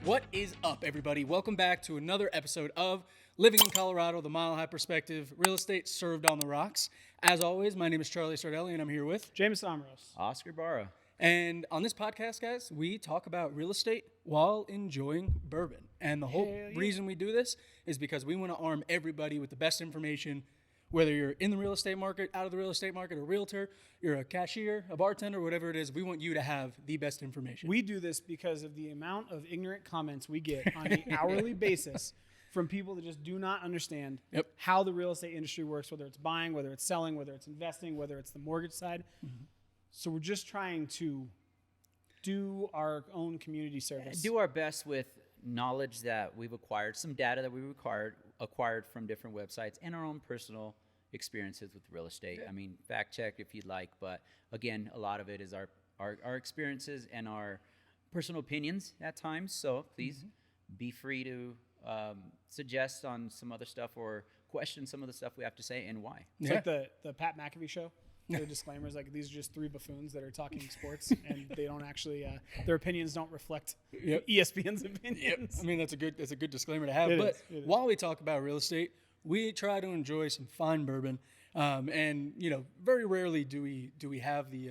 What is up, everybody? Welcome back to another episode of Living in Colorado, the Mile High Perspective, real estate served on the rocks. As always, my name is Charlie Sardelli, and I'm here with James Amros. Oscar Barra. And on this podcast, guys, we talk about real estate while enjoying bourbon. And the whole reason we do this is because we want to arm everybody with the best information, whether you're in the real estate market, out of the real estate market, a realtor, you're a cashier, a bartender, whatever it is, we want you to have the best information. We do this because of the amount of ignorant comments we get on an hourly basis from people that just do not understand how the real estate industry works, whether it's buying, whether it's selling, whether it's investing, whether it's the mortgage side. Mm-hmm. So we're just trying to do our own community service. Do our best with knowledge that we've acquired, some data that we acquired from different websites, and our own personal experiences with real estate. I mean, fact check if you'd like, but again, a lot of it is our experiences and our personal opinions at times. So please be free to suggest on some other stuff or question some of the stuff we have to say and why. It's like the Pat McAfee show. The disclaimers, like, these are just three buffoons that are talking sports, and they don't actually their opinions don't reflect ESPN's opinions. I mean, that's a good disclaimer to have. But while we talk about real estate, we try to enjoy some fine bourbon, and very rarely do we have the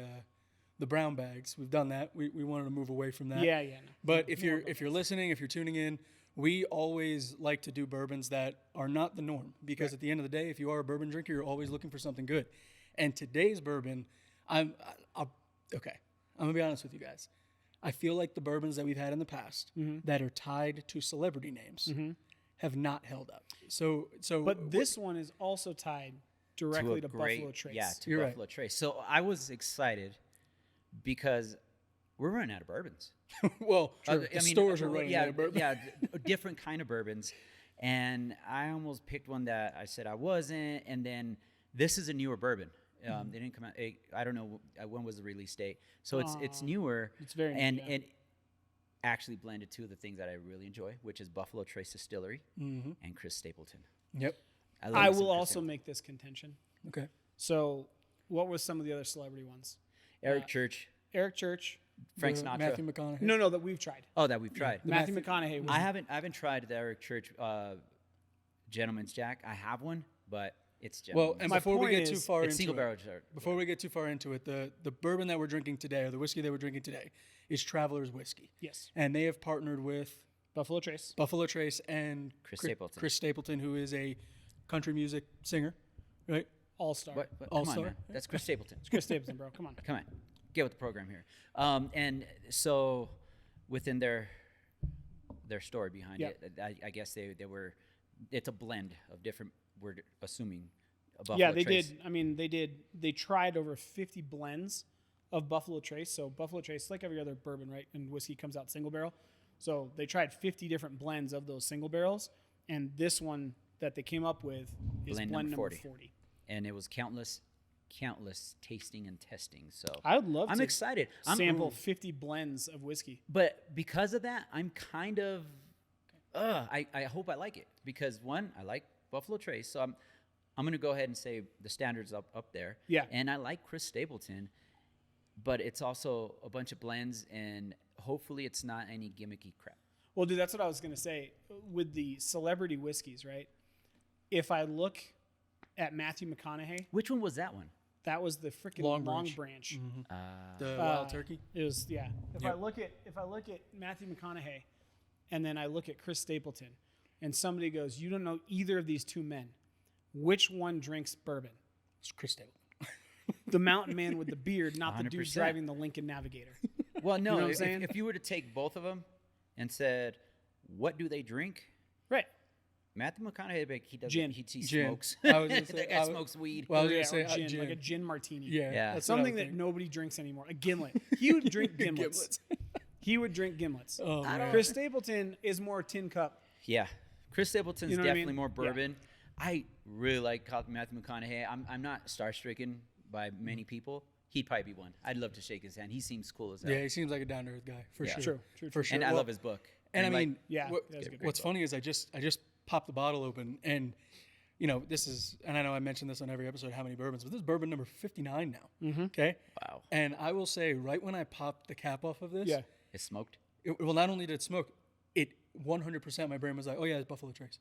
brown bags. We've done that. We wanted to move away from that. No. But if you're listening, if you're tuning in, we always like to do bourbons that are not the norm, because at the end of the day, if you are a bourbon drinker, you're always looking for something good. And today's bourbon, I'm gonna be honest with you guys. I feel like the bourbons that we've had in the past that are tied to celebrity names have not held up. But this one is also tied directly to Buffalo Trace. Yeah, to Buffalo Trace. So I was excited because we're running out of bourbons. Well, stores are running out of bourbon. Yeah, different kind of bourbons. And I almost picked one that I said I wasn't, and then this is a newer bourbon. They didn't come out. I don't know when was the release date. So it's newer. It's very new, and it actually blended two of the things that I really enjoy, which is Buffalo Trace Distillery and Chris Stapleton. Yep. I will also make this contention. Okay. So, what was some of the other celebrity ones? Eric Church, Frank Frank Sinatra, Matthew McConaughey. No, that we've tried. Oh, that we've tried. Matthew McConaughey. I haven't tried the Eric Church Gentleman's Jack. I have one, but it's well, and before we get too far into single barrel. Before we get too far into it, the bourbon that we're drinking today, or the whiskey that we're drinking today, is Traveler's Whiskey. Yes. And they have partnered with Buffalo Trace and Chris Stapleton, who is a country music singer, right? All-star. All-star. That's Chris Stapleton. It's Chris Stapleton, bro. Come on. Get with the program here. And so within their story behind it, I guess they were. It's a blend of different. We're assuming. Buffalo Trace. Did. I mean, they tried over 50 blends of Buffalo Trace. So Buffalo Trace, like every other bourbon, right, and whiskey comes out single barrel. So they tried 50 different blends of those single barrels, and this one that they came up with is blend number 40. And it was countless tasting and testing. So I'm excited. Sample 50 blends of whiskey. But because of that, I'm kind of I hope I like it, because one, I like Buffalo Trace, so I'm going to go ahead and say the standard's up there. Yeah. And I like Chris Stapleton, but it's also a bunch of blends, and hopefully it's not any gimmicky crap. Well, dude, that's what I was going to say with the celebrity whiskeys, right? If I look at Matthew McConaughey. Which one was that one? That was the freaking Long Branch. Mm-hmm. The Wild Turkey? It was, yeah. If I look at Matthew McConaughey and then I look at Chris Stapleton, and somebody goes, you don't know either of these two men, which one drinks bourbon? It's Chris Stapleton. The mountain man with the beard, not 100%. The dude driving the Lincoln Navigator. Well, no, you know what I'm saying? If you were to take both of them and said, what do they drink? Right. Matthew McConaughey, he doesn't. Gin. He smokes. That guy smokes weed. Well, I was going to say gin, like a gin martini. Yeah. That's something that nobody drinks anymore. A gimlet. He would drink gimlets. He would drink gimlets. Oh, Chris Stapleton is more tin cup. Yeah. Chris Stapleton's definitely more bourbon. Yeah. I really like Matthew McConaughey. I'm not star-stricken by many people. He'd probably be one. I'd love to shake his hand. He seems cool as hell. Yeah, he seems like a down-to-earth guy, for sure. True. For sure. And I love his book. And I mean, what's funny is I just popped the bottle open, and this is, and I know I mentioned this on every episode, how many bourbons, but this is bourbon number 59 now. Mm-hmm. Okay. Wow. And I will say, right when I popped the cap off of this, it's smoked. Well, not only did it smoke, it 100% my brain was like, oh yeah, it's Buffalo Trace.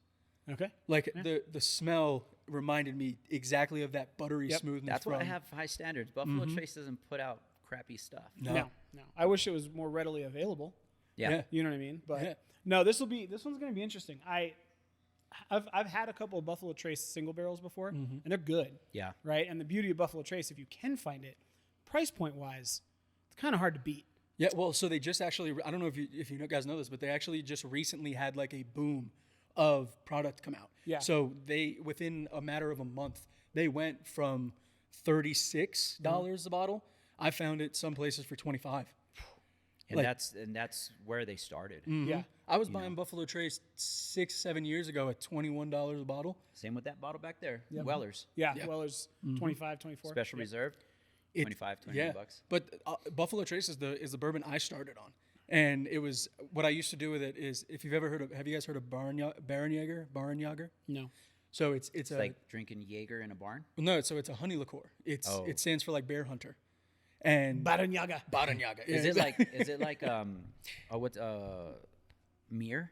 Okay. Like the smell reminded me exactly of that buttery smoothness. That's from, why I have high standards. Buffalo Trace doesn't put out crappy stuff. No. No. I wish it was more readily available. Yeah. You know what I mean? But Yeah. no, this one's going to be interesting. I've had a couple of Buffalo Trace single barrels before, and they're good. Yeah. Right. And the beauty of Buffalo Trace, if you can find it, price point wise, it's kind of hard to beat. Yeah, well, so they just actually, I don't know if you guys know this, but they actually just recently had like a boom of product come out. Yeah. So they, within a matter of a month, they went from $36 a bottle. I found it some places for $25. And Like- that's where they started. Yeah. I was buying Buffalo Trace 6-7 years ago at $21 a bottle. Same with that bottle back there. Weller's. Yeah. Weller's 25, 24. Special reserve. 25, 20 bucks. But Buffalo Trace is the bourbon I started on. And it was, what I used to do with it is, if you've ever have you guys heard of Baron-Jager? No. So it's It's like drinking Jaeger in a barn. no, so it's a honey liqueur. Oh. It stands for like bear hunter. And Baron-Jager. Baron-Jager. Is it like what's Mir?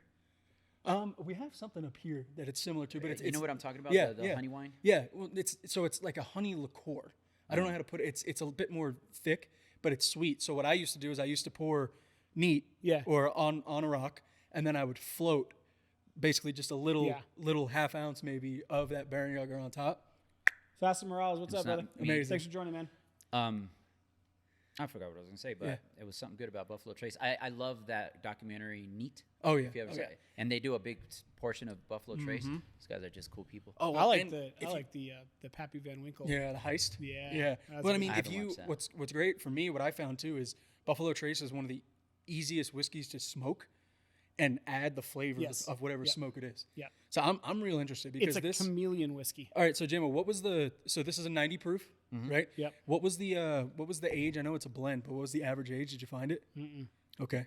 We have something up here that it's similar to, but it's You know what I'm talking about? Yeah, the honey wine? Yeah, well, it's like a honey liqueur. I don't know how to put it. It's a bit more thick, but it's sweet. So what I used to do is I used to pour neat or on a rock, and then I would float basically just a little half ounce maybe of that Baron-Jager on top. Fast Morales, what's up, not brother? amazing. Thanks for joining, man. I forgot what I was gonna say, but it was something good about Buffalo Trace. I love that documentary Neat. Oh yeah, If you ever saw it. And they do a big portion of Buffalo Trace. These guys are just cool people. Oh, I like and the Pappy Van Winkle. yeah, the heist. Yeah, that's But I good. mean, I if haven't you watched that. what's great for me, what I found too is Buffalo Trace is one of the easiest whiskeys to smoke and add the flavor of whatever smoke it is. Yeah. So I'm real interested It's because a this. chameleon whiskey. All right, so Jimmo, what was so this is a 90 proof, right? Yep. What was the age? I know it's a blend, but what was the average age? Did you find it? Okay.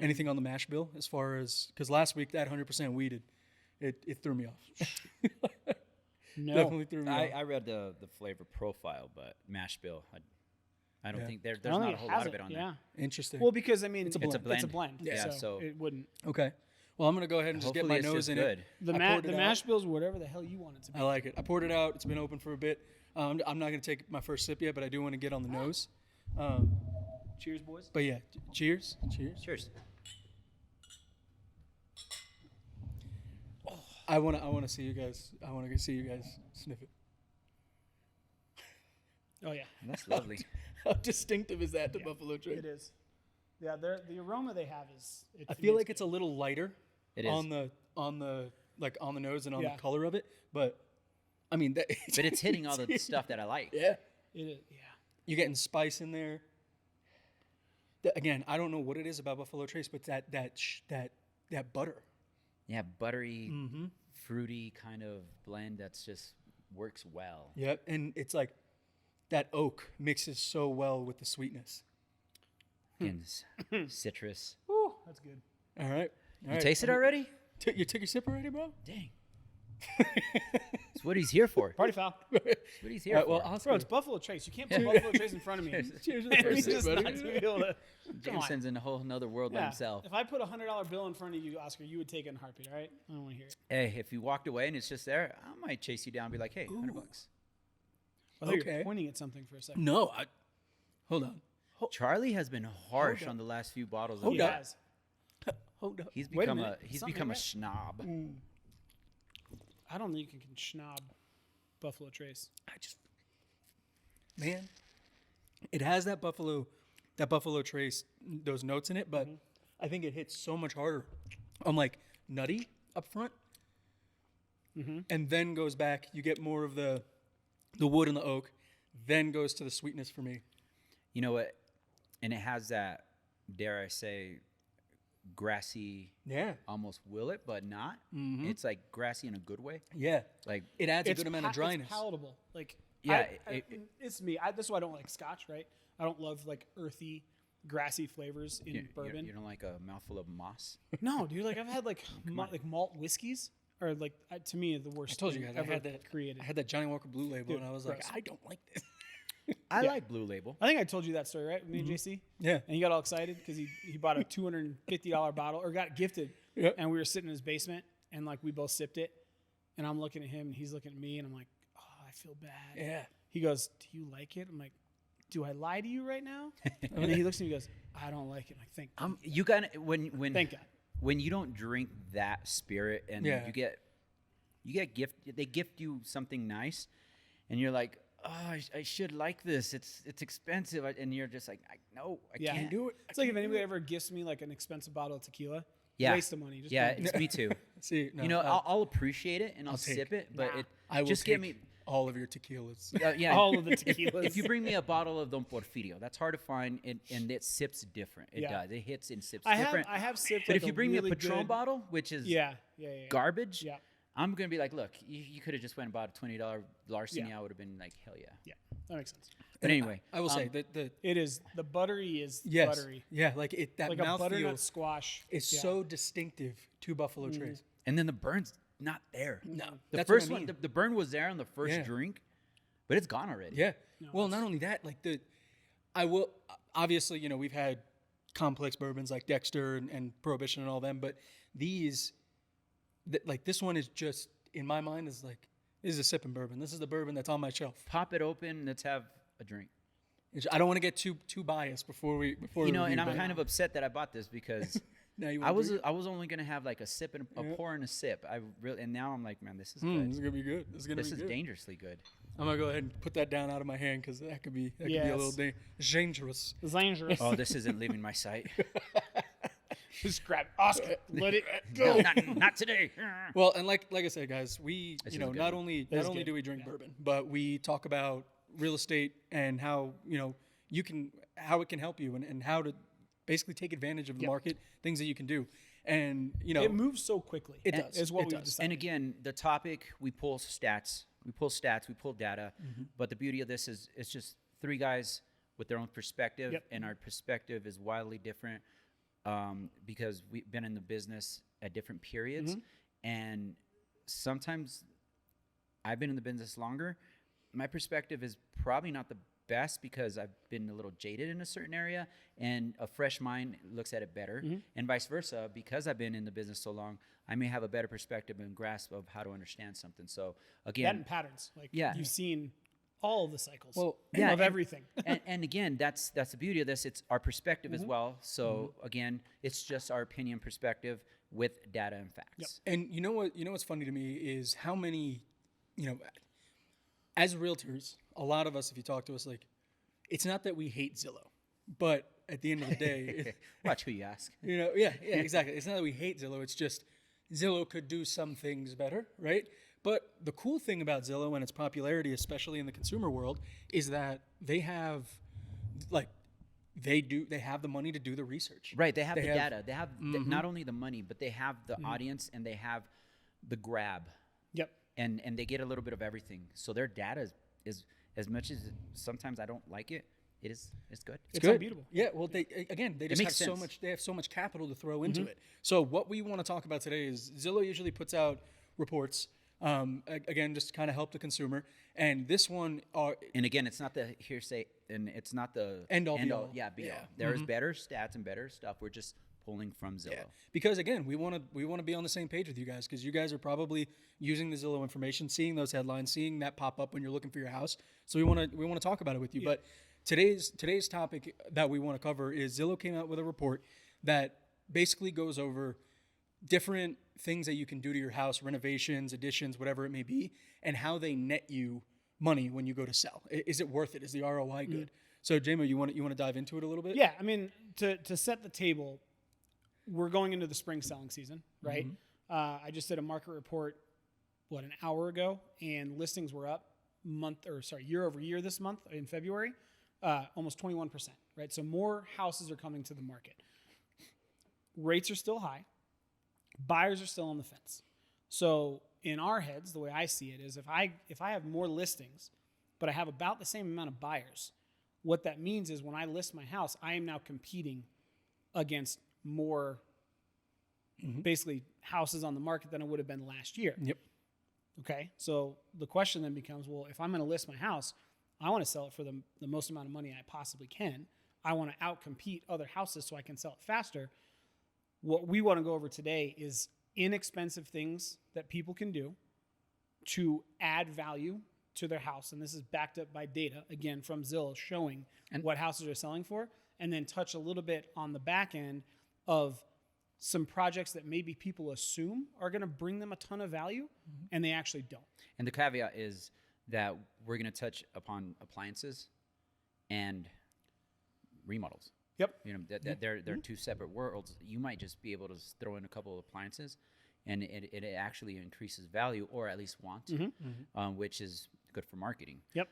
Anything on the mash bill as far as, because last week that 100% weeded, it threw me off. No. Definitely threw me off. I read the flavor profile, but mash bill, I don't think there's I don't not think a whole has lot of it on there. Interesting. Well, because I mean, It's a blend. It's a blend. Yeah, so, so- it wouldn't. Okay. Well, I'm gonna go ahead and just get Hopefully my it's nose just in good. it. The I poured it out. mash bill's whatever the hell you want it to be. I like it. I poured it out. It's been open for a bit. I'm not gonna take my first sip yet, but I do want to get on the nose. Cheers, boys. But yeah, cheers. Cheers. Cheers. I wanna see you guys. I want to see you guys sniff it. Oh yeah, That's lovely. How distinctive is that, the Buffalo Trace? it is. Yeah, the aroma they have is. I feel like it's a little lighter It is. on the nose and on Yeah. the color of it, but I mean that. But it's hitting all the stuff that I like. Yeah, It is. Yeah. you're getting spice in there. Again, I don't know what it is about Buffalo Trace, but that butter. Yeah, buttery, fruity kind of blend that's just works well. Yep, and it's like that oak mixes so well with the sweetness. And citrus. Woo, that's good. All right. You taste it already? You took your sip already, bro? Dang. That's what he's here for. Party foul. That's what he's here All right, well, for. Oscar, Bro, it's Buffalo Trace. You can't put Buffalo Trace in front of me. cheers to the And first he's sip, just buddy. not gonna be able to. Come on. Jameson's in a whole nother world by Yeah. himself. If I put a $100 bill in front of you, Oscar, you would take it in a heartbeat, all right? I don't want to hear it. Hey, if you walked away and it's just there, I might chase you down and be like, hey, $100. I thought you Okay. were pointing at something for a second. No, hold on. Charlie has been harsh on the last few bottles. Hold He up. has. Hold up. He's Wait a become minute. he's Something become a right? snob. I don't think you can schnob Buffalo Trace. Man, it has that Buffalo Trace, those notes in it, but I think it hits so much harder on like nutty up front, and then goes back. You get more of the wood and the oak, then goes to the sweetness for me. You know what? And it has that, dare I say, grassy, Yeah, almost will it, but not. It's like grassy in a good way. yeah. Like, It adds a good amount of dryness. It's palatable. Like, Yeah, it's me. This is why I don't like Scotch, right? I don't love like earthy, grassy flavors in bourbon. you don't like a mouthful of moss? No, dude. Like I've had like malt whiskeys, or like to me the worst. I told you thing guys I ever had that created. I had that Johnny Walker Blue Label, Dude, and I was like, gross. I don't like this. I like Blue Label. I think I told you that story, right? Me and JC. Yeah. And he got all excited because he bought a $250 bottle, or got gifted. Yep. And we were sitting in his basement, and like we both sipped it, and I'm looking at him, and he's looking at me, and I'm like, oh, I feel bad. Yeah. He goes, do you like it? I'm like, do I lie to you right now? And then he looks at me and goes, I don't like it. I'm like, thank God. You got when Thank God. when you don't drink that spirit and Yeah. you get they gift you something nice, and you're like, oh, I should like this. It's expensive, and you're just like, I can't do it. It's like if anybody ever gifts me like an expensive bottle of tequila, Yeah. waste of money. Just Yeah, don't. it's me too. See, no, You know, I'll appreciate it and I'll take- sip it, but Nah. it I will just take give me. all of your tequilas. Yeah, all of the tequilas. if you bring me a bottle of Don Porfirio, that's hard to find, and it sips different. It Yeah. does. It hits and sips I different. have sipped. But like if you a bring really me a Patron good, bottle, which is yeah. garbage, Yeah. I'm gonna be like, look, you could have just went and bought a $20 Larceny. Yeah. I would have been like, hell yeah. Yeah, that makes sense. But anyway, I will say that the It is the buttery is yes, buttery, yeah, like it that like a butternut mouthfeel squash. is Yeah. so distinctive to Buffalo Trace. and then the burn's not there. No, The that's first what I one, mean. the burn was there on the first Yeah. drink, but it's gone already. Yeah. Well, not only that, like I will obviously, you know, we've had complex bourbons like Dexter and Prohibition and all them, but these, like this one is just in my mind is like this is a sipping bourbon. This is the bourbon that's on my shelf. Pop it open. Let's have a drink. I don't want to get too biased before we You know, review, and I'm but kind of upset that I bought this because now you I wanna drink was only gonna have like a sip and a pour and a sip. And now I'm like, man, this is it? good. This is gonna be good. This is gonna This be is good. dangerously good. I'm gonna go ahead and put that down out of my hand because that could be a little Yes. dangerous. It's dangerous. Oh, this isn't leaving my sight. Just grab Oscar, let it No, go. not today. Well, and like I said, guys, we This you is know good. not only This is do good. we drink bourbon, but we talk about real estate and how how it can help you and how to basically take advantage of the market, things that you can do, and you know It moves so quickly. It does. Is what It we've does. decided. And again, the topic, we pull stats, we pull data. But the beauty of this is it's just three guys with their own perspective, Yep. and our perspective is wildly different because we've been in the business at different periods. And sometimes I've been in the business longer. My perspective is probably not the best because I've been a little jaded in a certain area, and a fresh mind looks at it better, and vice versa. Because I've been in the business so long, I may have a better perspective and grasp of how to understand something. So that again, and patterns. Like Yeah. you've seen all of the cycles. Well, yeah, of and- everything. and again, that's the beauty of this. It's our perspective as well. So again, it's just our opinion perspective with data and facts. and you know what's funny to me is how many, you know, as realtors, a lot of us, if you talk to us, like, it's not that we hate Zillow, but at the end of the day, Watch who you ask. you know, yeah, exactly. It's not that we hate Zillow. It's just Zillow could do some things better, right? But the cool thing about Zillow and its popularity, especially in the consumer world, is that they have, like, they have the money to do the research. Right, they have the have- data. They have not only the money, but they have the audience and they have the grab, Yep. and they get a little bit of everything. So their data is as much as sometimes I don't like it, it's good. It's Good. unbeatable. Yeah, well, they just have makes so sense. much. They have so much capital to throw into it. So what we want to talk about today is Zillow usually puts out reports. Again, just to kind of help the consumer. And this one, And again, it's not the hearsay, and it's not the End all, be all. Yeah, be Yeah. all. There's better stats and better stuff. We're just pulling from Zillow. because again, we want to be on the same page with you guys because you guys are probably using the Zillow information, seeing those headlines, seeing that pop up when you're looking for your house. So we want to talk about it with you. But today's topic that we want to cover is Zillow came out with a report that basically goes over different things that you can do to your house, renovations, additions, whatever it may be, and how they net you money when you go to sell. Is it worth it? Is the ROI good? So, JMO, you want to dive into it a little bit? Yeah, I mean, to set the table, we're going into the spring selling season, right? I just did a market report, an hour ago, and listings were up year over year this month in February, almost 21%, right? So more houses are coming to the market. Rates are still high. Buyers are still on the fence. So in our heads, the way I see it is if I have more listings, but I have about the same amount of buyers, what that means is when I list my house, I am now competing against more basically houses on the market than I would have been last year. Yep. Okay. So the question then becomes, well, if I'm going to list my house, I want to sell it for the most amount of money I possibly can. I want to outcompete other houses so I can sell it faster. What we want to go over today is inexpensive things that people can do to add value to their house. And this is backed up by data, again, from Zillow, showing what houses are selling for, and then touch a little bit on the back end of some projects that maybe people assume are going to bring them a ton of value, and they actually don't. And the caveat is that we're going to touch upon appliances and remodels. Yep. You know, they're two separate worlds. You might just be able to throw in a couple of appliances, and it actually increases value, or at least want, which is good for marketing. Yep.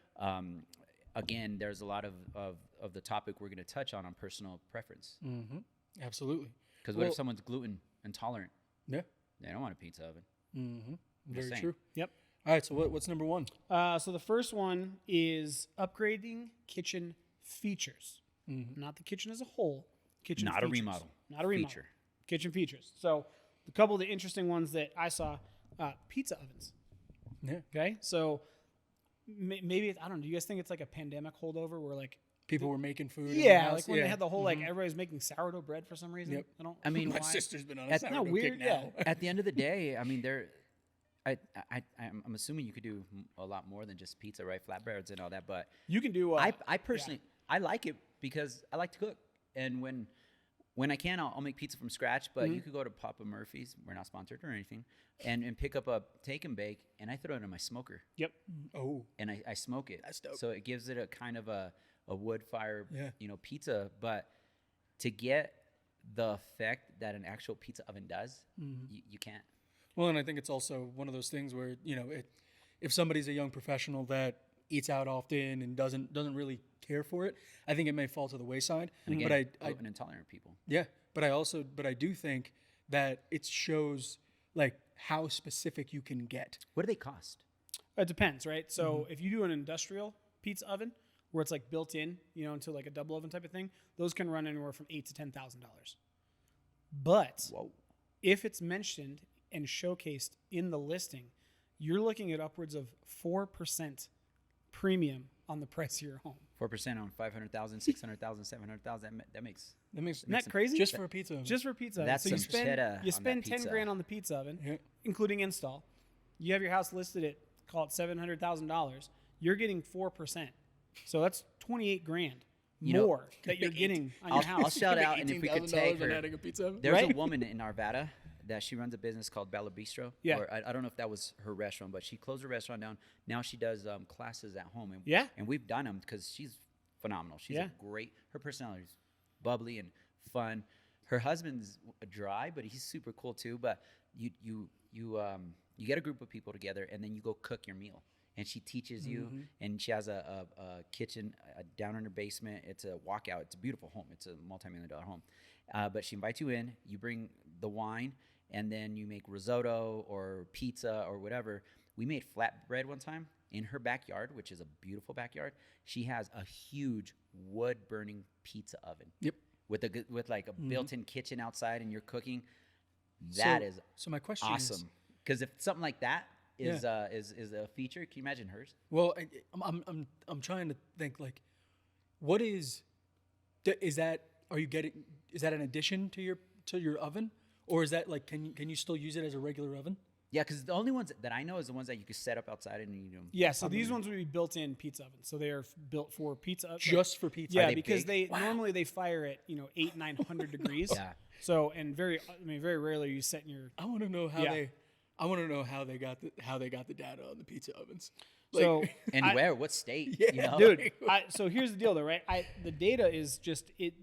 Again, there's a lot of the topic we're going to touch on personal preference. Absolutely. Because what if someone's gluten intolerant? Yeah. They don't want a pizza oven. Very true. Yep. All right. So what's number one? So the first one is upgrading kitchen features. Not the kitchen as a whole. Kitchen Not features. a remodel. Not a remodel. Feature. Kitchen features. So a couple of the interesting ones that I saw, pizza ovens. Yeah. Okay. So maybe I don't know. Do you guys think it's like a pandemic holdover where like People were making food. in the yeah, house. like when they had the whole like everybody was making sourdough bread for some reason. Yep. I mean, My why. sister's been on a That's sourdough not weird, kick now. At the end of the day, I mean, I'm assuming you could do a lot more than just pizza, right? Flatbreads and all that. But You can do. I personally, I like it because I like to cook. And when I can, I'll make pizza from scratch. But you could go to Papa Murphy's. We're not sponsored or anything. And pick up a take and bake. And I throw it in my smoker. Yep. Oh. And I smoke it. That's dope. So it gives it a kind of a wood fire, Yeah. pizza. But to get the effect that an actual pizza oven does, you can't. Well, and I think it's also one of those things where, if somebody's a young professional that eats out often and doesn't really care for it, I think it may fall to the wayside. And again, But gluten intolerant people. but I do think that it shows like how specific you can get. What do they cost? It depends, right? So if you do an industrial pizza oven where it's like built in, into like a double oven type of thing, those can run anywhere from $8,000 to $10,000. But Whoa. if it's mentioned and showcased in the listing, you're looking at upwards of 4% premium on the price of your home. 4% on 500,000, 600,000, 700,000. That makes Isn't that crazy? Just for a pizza oven. Just for a pizza oven. That's So you some spend cheddar you on spend that 10 pizza. grand on the pizza oven, Yeah. including install. You have your house listed at call it $700,000. You're getting 4%. So that's 28 grand more that you're getting on your house. I'll shout out, and if we could $18,000 take on her. adding a pizza oven. There's Right? a woman in Arvada that she runs a business called Bella Bistro. Yeah. Or I don't know if that was her restaurant, but she closed her restaurant down. Now she does classes at home. And, Yeah. And we've done them because she's phenomenal. She's Yeah. her personality is bubbly and fun. Her husband's dry, but he's super cool too. But you get a group of people together, and then you go cook your meal. And she teaches you, and she has a kitchen down in her basement. It's a walkout. It's a beautiful home. It's a multi-million-dollar home. But she invites you in. You bring the wine, and then you make risotto or pizza or whatever. We made flatbread one time in her backyard, which is a beautiful backyard. She has a huge wood-burning pizza oven. Yep. With like a built-in kitchen outside, and you're cooking. That is so my question is, awesome. Because if something like that is a feature, can you imagine hers? well, I'm trying to think like, what is that? Are you getting? Is that an addition to your oven, or is that like can you still use it as a regular oven? Yeah, because the only ones that I know is the ones that you could set up outside and you know. Yeah, so these ones would be built-in pizza ovens. So they are built for pizza. Just for pizza? Yeah, they because big? normally they fire at 800-900 degrees. Yeah. So very rarely you set in your. I want to know how Yeah. how they got the data on the pizza ovens. So And I- where? What state? Yeah. You know? dude. So here's the deal, though, right? The data is just it.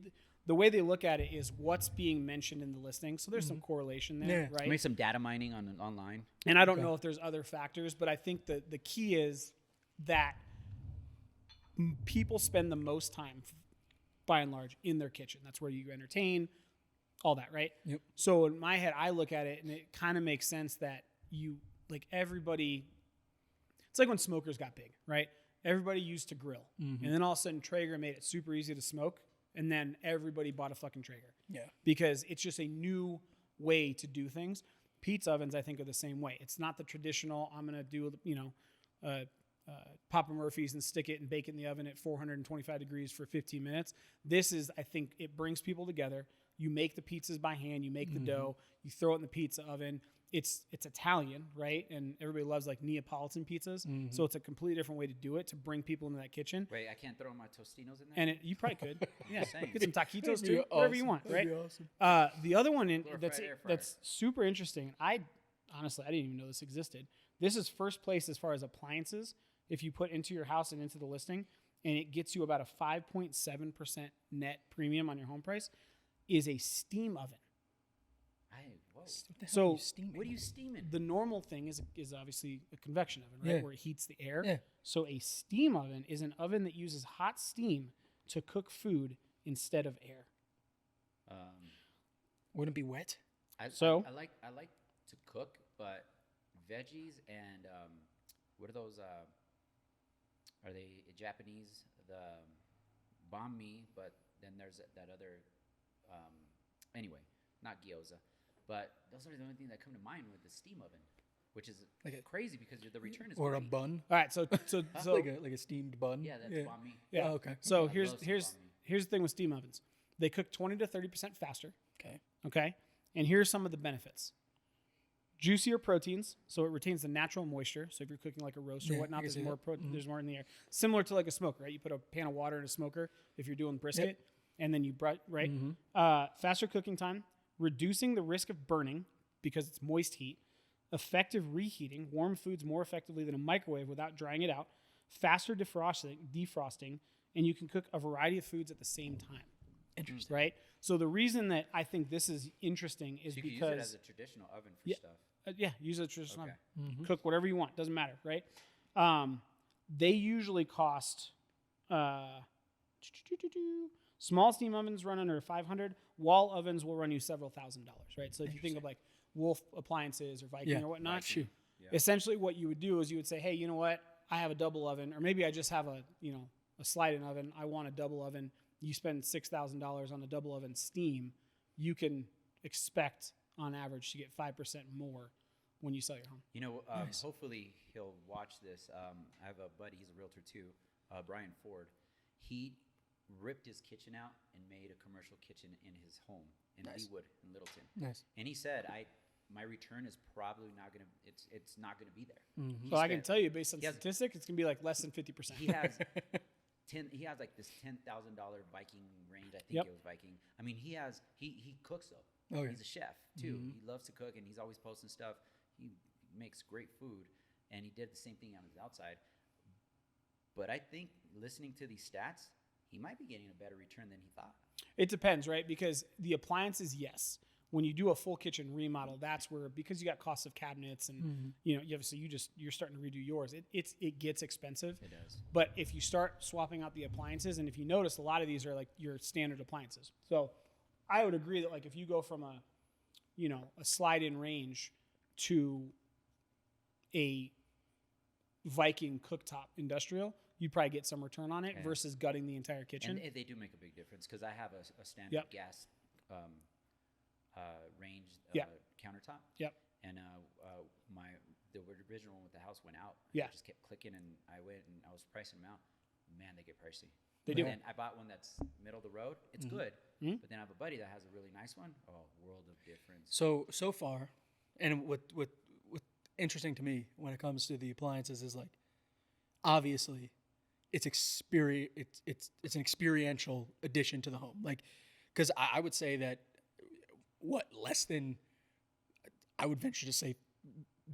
The way they look at it is what's being mentioned in the listing. So there's some correlation there, Yeah. right? Maybe some data mining online. And I don't know if there's other factors, but I think that the key is that people spend the most time, by and large, in their kitchen. That's where you entertain, all that, right? Yep. So in my head, I look at it, and it kind of makes sense that everybody. It's like when smokers got big, right? Everybody used to grill, and then all of a sudden Traeger made it super easy to smoke, and then everybody bought a fucking Traeger. Yeah. Because it's just a new way to do things. Pizza ovens, I think, are the same way. It's not the traditional, I'm going to do, Papa Murphy's and stick it and bake it in the oven at 425 degrees for 15 minutes. This is, I think, it brings people together. You make the pizzas by hand. You make the dough. You throw it in the pizza oven. It's Italian, right? And everybody loves like Neapolitan pizzas. So it's a completely different way to do it, to bring people into that kitchen. Wait, I can't throw my Tostinos in there? And you probably could. Yeah, saying. get some taquitos That'd be too, whatever you awesome. want, That'd right? be awesome. The other one Glorified air fryer. that's super interesting. Honestly, I didn't even know this existed. This is first place as far as appliances. If you put into your house and into the listing, and it gets you about a 5.7% net premium on your home price, is a steam oven. Whoa. So What are you steaming? the normal thing is obviously a convection oven, right, Yeah. where it heats the air. Yeah. So a steam oven is an oven that uses hot steam to cook food instead of air. Wouldn't it be wet? I like to cook, but veggies and what are those? Are they Japanese? The banh mi, but then there's that other. Anyway, not gyoza, but those are the only things that come to mind with the steam oven, which is crazy because the return is Or great. a bun? All right, so like a steamed bun? Yeah, that's banh mi. yeah. Oh, okay. So I here's love some here's banh mi. here's the thing with steam ovens. They cook 20 to 30% faster. Okay. Okay. And here's some of the benefits. Juicier proteins, so it retains the natural moisture. So if you're cooking like a roast or Yeah, whatnot, I can there's see more that. there's more in the air. Similar to like a smoker, right? You put a pan of water in a smoker if you're doing brisket, and then you right. Faster cooking time, reducing the risk of burning because it's moist heat. Effective reheating, warm foods more effectively than a microwave without drying it out. Faster defrosting, and you can cook a variety of foods at the same time. Interesting. Right? So the reason that I think this is interesting is So you can because use it as a traditional oven for stuff. use a traditional Okay. oven. Cook whatever you want, doesn't matter, right? They usually cost small steam ovens run under 500. Wall ovens will run you several $1,000s, right? So if you think of like Wolf appliances or Viking or whatnot, essentially what you would do is you would say, hey, you know what? I have a double oven, or maybe I just have a slide-in oven. I want a double oven. You spend $6,000 on a double oven steam, you can expect on average to get 5% more when you sell your home. You know, hopefully he'll watch this. I have a buddy, he's a realtor too, Brian Ford. He ripped his kitchen out and made a commercial kitchen in his home in Leawood in Littleton. Nice. And he said, my return is probably not going to, it's not going to be there. So I can tell you based on statistics, it's going to be like less than 50%. He has like this $10,000 Viking range. I think it was Viking. I mean, he cooks though. Okay. He's a chef too. He loves to cook, and he's always posting stuff. He makes great food, and he did the same thing on his outside. But I think listening to these stats, he might be getting a better return than he thought. It depends, right? Because the appliances, yes. When you do a full kitchen remodel, that's where, because you got costs of cabinets and you're starting to redo yours. It gets expensive. It does. But if you start swapping out the appliances, and if you notice, a lot of these are like your standard appliances. So I would agree that like if you go from a slide-in range to a Viking cooktop industrial, you'd probably get some return on it versus gutting the entire kitchen. And they do make a big difference because I have a standard gas range countertop. Yep. And the original one with the house went out. Yeah. I just kept clicking, and I went and I was pricing them out. Man, they get pricey. They do. And I bought one that's middle of the road. It's good. But then I have a buddy that has a really nice one. Oh, world of difference. So far, and what interesting to me when it comes to the appliances is like, obviously, it's an experiential addition to the home. Like, because I would say that less than, I would venture to say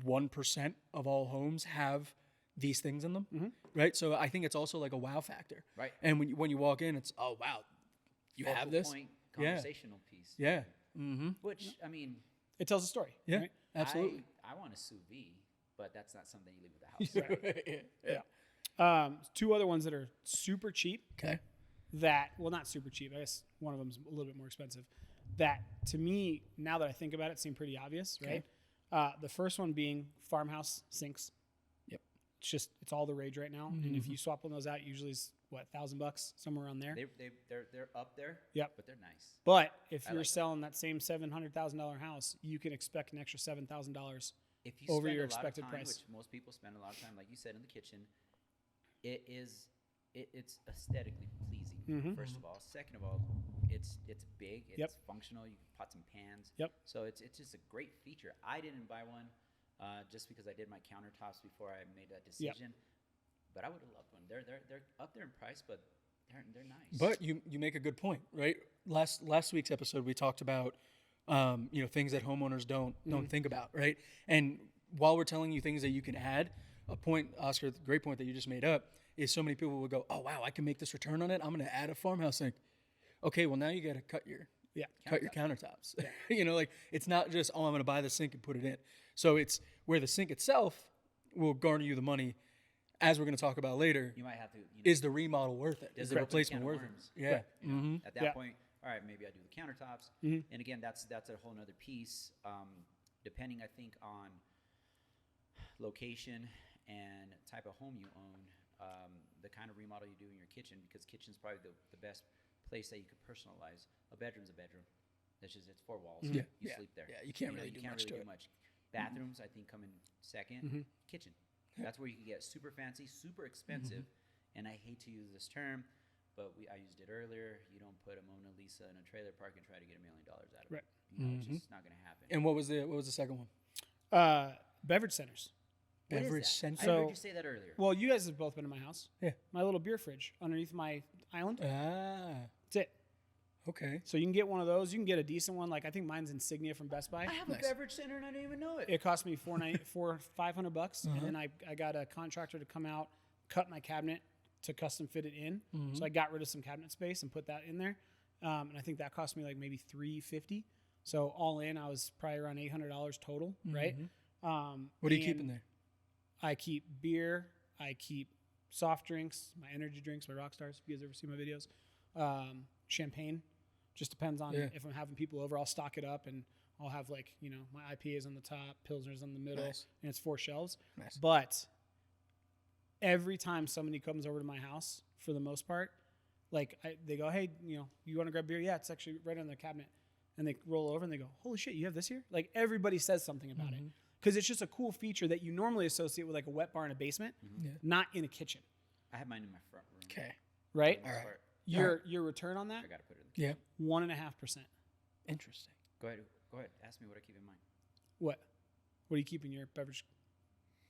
1% of all homes have these things in them, right? So I think it's also like a wow factor, Right. And when you walk in, it's wow, you Focal have this, point, conversational piece. yeah, Which I mean, It tells a story. yeah, Right? absolutely. I want a sous vide, but that's not something you leave at the house. yeah. Two other ones that are super cheap. Okay. Not super cheap. I guess one of them's a little bit more expensive. That to me, now that I think about it, seem pretty obvious, right? The first one being farmhouse sinks. Yep. It's all the rage right now. And if you swap one of those out, usually it's $1,000 somewhere around there. They're up there. Yep. But they're nice. But if I you're like selling that same $700,000 house, you can expect an extra $7,000 If you over spend your a lot of expected time, price. which most people spend a lot of time, like you said, in the kitchen, it's aesthetically pleasing. First of all, second of all, it's big, it's functional. You can pots and pans. So it's just a great feature. I didn't buy one just because I did my countertops before I made that decision. But I would have loved one. They're up there in price, but they're nice. But you make a good point, right? Last week's episode we talked about things that homeowners don't think about, right? And while we're telling you things that you can add, a point, Oscar, the great point that you just made up is so many people will go, oh wow, I can make this return on it. I'm going to add a farmhouse sink. Okay, well now you got to cut your countertops. Like it's not just I'm going to buy the sink and put it in. So it's where the sink itself will garner you the money. As we're going to talk about later, you might have to. Is the remodel worth it? Is the replacement worth it? Yeah. Right. At that point, all right, maybe I do the countertops. And again, that's a whole nother piece. Depending, I think, on location and type of home you own, the kind of remodel you do in your kitchen, because kitchen's probably the best place that you could personalize. A bedroom's a bedroom. It's 4 walls. You sleep there. Yeah, you can't really do much to it. Bathrooms, I think, come in second. Kitchen. That's where you can get super fancy, super expensive. And I hate to use this term, but I used it earlier. You don't put a Mona Lisa in a trailer park and try to get $1 million out of it. Right. It's just not going to happen. And what was the second one? Beverage centers. Beverage center. I heard you say that earlier. Well, you guys have both been in my house. Yeah. My little beer fridge underneath my island. That's it. Okay. So you can get one of those. You can get a decent one. Like I think mine's Insignia from Best Buy. I have a beverage center and I didn't even know it. It cost me $500, and then I got a contractor to come out, cut my cabinet to custom fit it in. So I got rid of some cabinet space and put that in there, and I think that cost me like maybe $350. So all in, I was probably around $800 total, right? What do you keep in there? I keep beer. I keep soft drinks, my energy drinks, my rock stars. If you guys ever see my videos, champagne. Just depends on if I'm having people over. I'll stock it up and I'll have my IPAs on the top, Pilsners on the middle, and it's 4 shelves. Nice. But every time somebody comes over to my house, for the most part, they go, hey, you want to grab beer? Yeah, it's actually right on the cabinet. And they roll over and they go, holy shit, you have this here? Like everybody says something about it. Because it's just a cool feature that you normally associate with like a wet bar in a basement, not in a kitchen. I have mine in my front room. Okay. Right? All right. Your return on that? I got to put it in the kitchen. 1.5%. Interesting. Go ahead. Ask me what I keep in mind. What do you keep in your beverage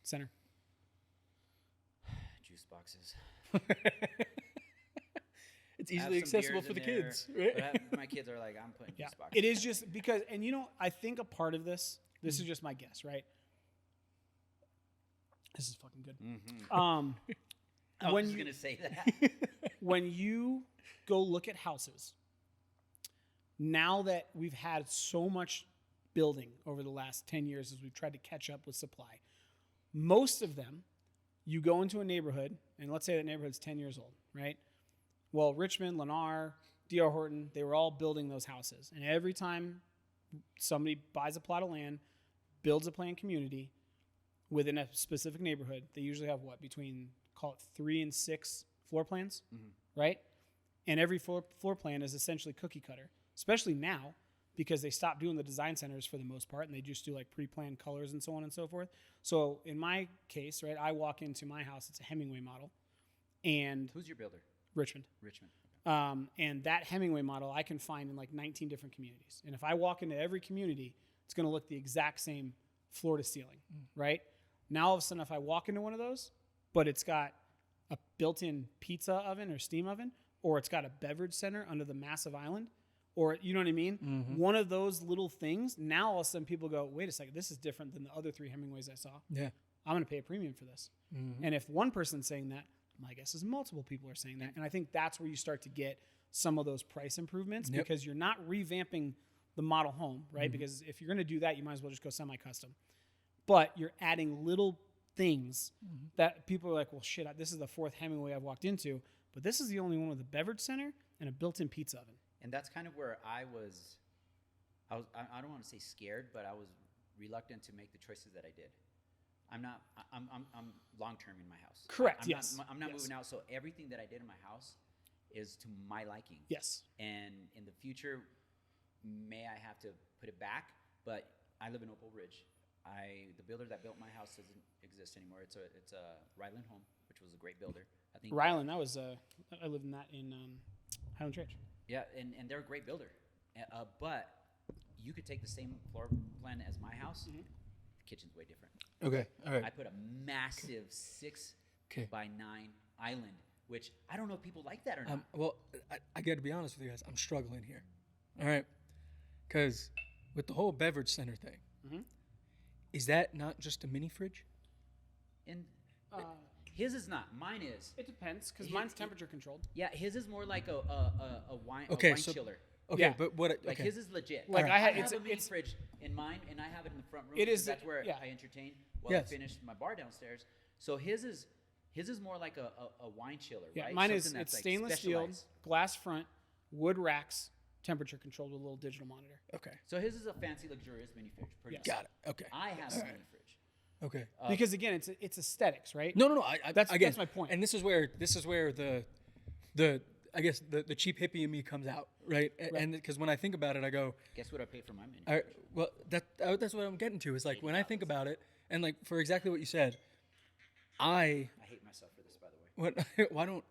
center? Juice boxes. It's easily accessible for the kids, right? But my kids are like, I'm putting juice boxes. It is just because, and I think a part of this is just my guess, right? This is fucking good. I was going to say that. When you go look at houses, now that we've had so much building over the last 10 years as we've tried to catch up with supply, most of them, you go into a neighborhood, and let's say that neighborhood's 10 years old, right? Well, Richmond, Lennar, D.R. Horton, they were all building those houses. And every time somebody buys a plot of land, builds a planned community within a specific neighborhood, they usually have between, call it 3 and 6 floor plans, right? And every floor plan is essentially cookie cutter, especially now because they stopped doing the design centers for the most part and they just do like pre-planned colors and so on and so forth. So in my case, right, I walk into my house, it's a Hemingway model. And who's your builder? Richmond. Okay. And that Hemingway model I can find in like 19 different communities. And if I walk into every community, it's going to look the exact same floor to ceiling, right? Now all of a sudden, if I walk into one of those, but it's got a built-in pizza oven or steam oven, or it's got a beverage center under the massive island, or you know what I mean? One of those little things, now all of a sudden people go, wait a second, this is different than the other 3 Hemingways I saw. Yeah. I'm going to pay a premium for this. And if one person's saying that, my guess is multiple people are saying that. And I think that's where you start to get some of those price improvements because you're not revamping the model home, right? Because if you're going to do that, you might as well just go semi-custom. But you're adding little things that people are like, well, shit, this is the 4th Hemingway I've walked into, but this is the only one with a beverage center and a built-in pizza oven. And that's kind of where I don't want to say scared, but I was reluctant to make the choices that I did. I'm long-term in my house. Correct, I'm not moving out, so everything that I did in my house is to my liking. Yes. And in the future, may I have to put it back, but I live in Opal Ridge. The builder that built my house doesn't exist anymore. It's a Ryland Home, which was a great builder. I think Ryland, that was I lived in that in Highland Church. Yeah, and they're a great builder, but you could take the same floor plan as my house. The kitchen's way different. Okay. All right. I put a massive 6 by 9 island, which I don't know if people like that or not. Well, I got to be honest with you guys. I'm struggling here. All right. Because with the whole beverage center thing, is that not just a mini fridge? And his is not. Mine is. It depends because mine's temperature controlled. Yeah, his is more like a wine chiller. Okay, Yeah. but what? Like his is legit. Like Right. I had, I have a mini fridge in mine, and I have it in the front room. It is- That's where yeah. I entertain while I finish my bar downstairs. So his is more like a wine chiller, Yeah, right? mine is Something it's that's, like, stainless steel, specialized. glass front, wood racks, temperature controlled with a little digital monitor. Okay. So his is a fancy, luxurious mini fridge. Pretty Yes. Got it. Okay. I have a mini fridge. Okay. Because again, it's aesthetics, right? No. That's again, my point. And this is where the I guess the cheap hippie in me comes out, right? And because when I think about it, I go, Guess what I paid for my mini all right, fridge? well, that's what I'm getting to. Is like when I think about it, and like for exactly what you said, I hate myself for this, by the way. why don't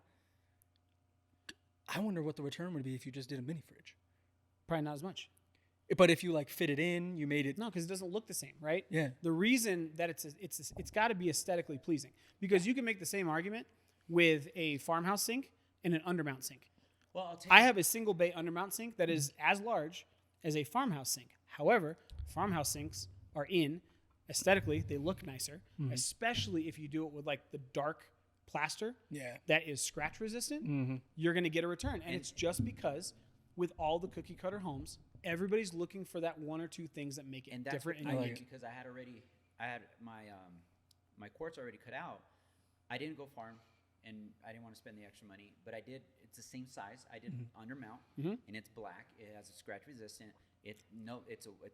I wonder what the return would be if you just did a mini fridge? Probably not as much. But if you like fit it in, you made it. No, because it doesn't look the same, right? Yeah. The reason that it's got to be aesthetically pleasing because you can make the same argument with a farmhouse sink and an undermount sink. Well, I'll take I have a single bay undermount sink that is as large as a farmhouse sink. However, farmhouse sinks are aesthetically, they look nicer, especially if you do it with like the dark plaster Yeah. that is scratch resistant, you're going to get a return. And it's just because with all the cookie cutter homes, everybody's looking for that one or two things that make it and that's different. what And I unique. did because I had my my quartz already cut out. I didn't go farm, and I didn't want to spend the extra money, but I did. It's the same size. I did undermount, and it's black. It has a scratch resistant. It's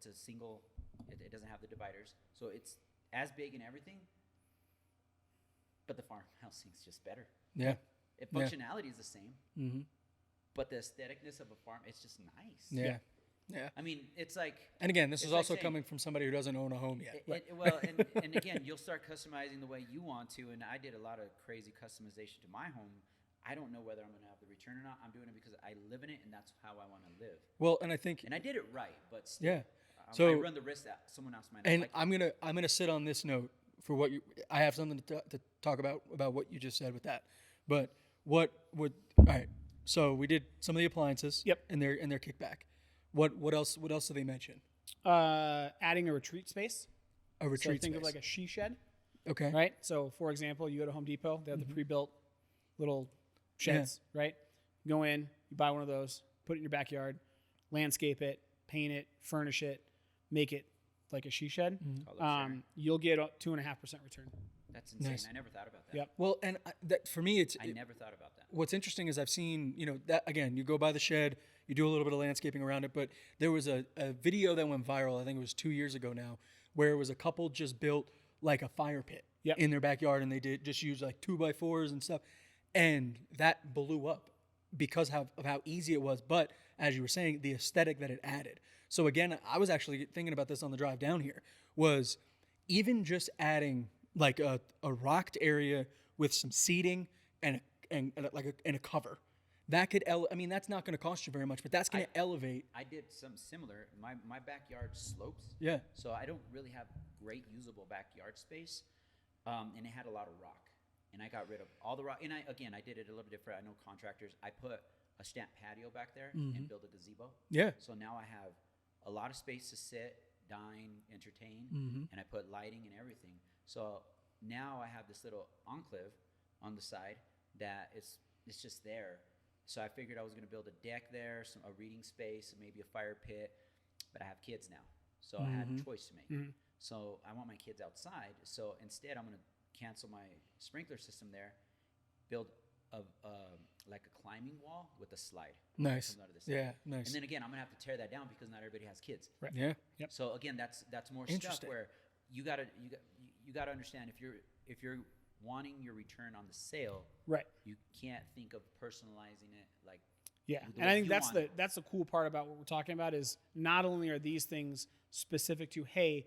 a single. It doesn't have the dividers, so it's as big and everything. But the farmhouse sink's just better. Yeah. Functionality is the same, but the aestheticness of a farm, it's just nice. Yeah. Yeah. I mean, it's like. And again, this is It's like also saying- coming from somebody who doesn't own a home yet. Well, and again, you'll start customizing the way you want to, and I did a lot of crazy customization to my home. I don't know whether I'm going to have the return or not. I'm doing it because I live in it, and that's how I want to live. Well, and I think And I did it right, but still, yeah. I So run the risk that someone else might not and like it. I'm gonna sit on this note for what you. I have something to talk about what you just said with that. But what would all right? So we did some of the appliances. Yep. And their kickback. What else do they mention? Adding a retreat space. A retreat So think space. of like a she shed, okay. right? So for example, you go to Home Depot, they have the pre-built little sheds, right? Go in, you buy one of those, put it in your backyard, landscape it, paint it, furnish it, make it like a she shed. Call it sharing. You'll get a 2.5% return. That's insane. Nice. I never thought about that. Yep. Well, and that for me, it's I never thought about that. what's interesting is I've seen, that again, you go by the shed, you do a little bit of landscaping around it, but there was a video that went viral, I think it was 2 years ago now, where it was a couple just built like a fire pit Yep. in their backyard, and they did just use like 2x4s and stuff. And that blew up because of how easy it was. But as you were saying, the aesthetic that it added. So again, I was actually thinking about this on the drive down here, was even just adding like a rocked area with some seating and a cover. That could that's not going to cost you very much, but that's going to elevate. I did something similar. My backyard slopes. Yeah. So I don't really have great usable backyard space, and it had a lot of rock. And I got rid of all the rock. And I did it a little different. I know contractors. I put a stamp patio back there and built a gazebo. Yeah. So now I have a lot of space to sit, dine, entertain, and I put lighting and everything. So now I have this little enclave on the side that it's just there. So I figured I was going to build a deck there, a reading space, maybe a fire pit. But I have kids now, so I had a choice to make. So I want my kids outside. So instead, I'm going to cancel my sprinkler system there, build like a climbing wall with a slide. Nice. Comes out of the side. Yeah, nice. And then again, I'm gonna have to tear that down because not everybody has kids. Right. Yeah. Yep. So again, that's more stuff Interesting. where you gotta understand if you're wanting your return on the sale, Right. you can't think of personalizing it like Yeah, the and way I think you that's want the cool part about what we're talking about is not only are these things specific to, hey,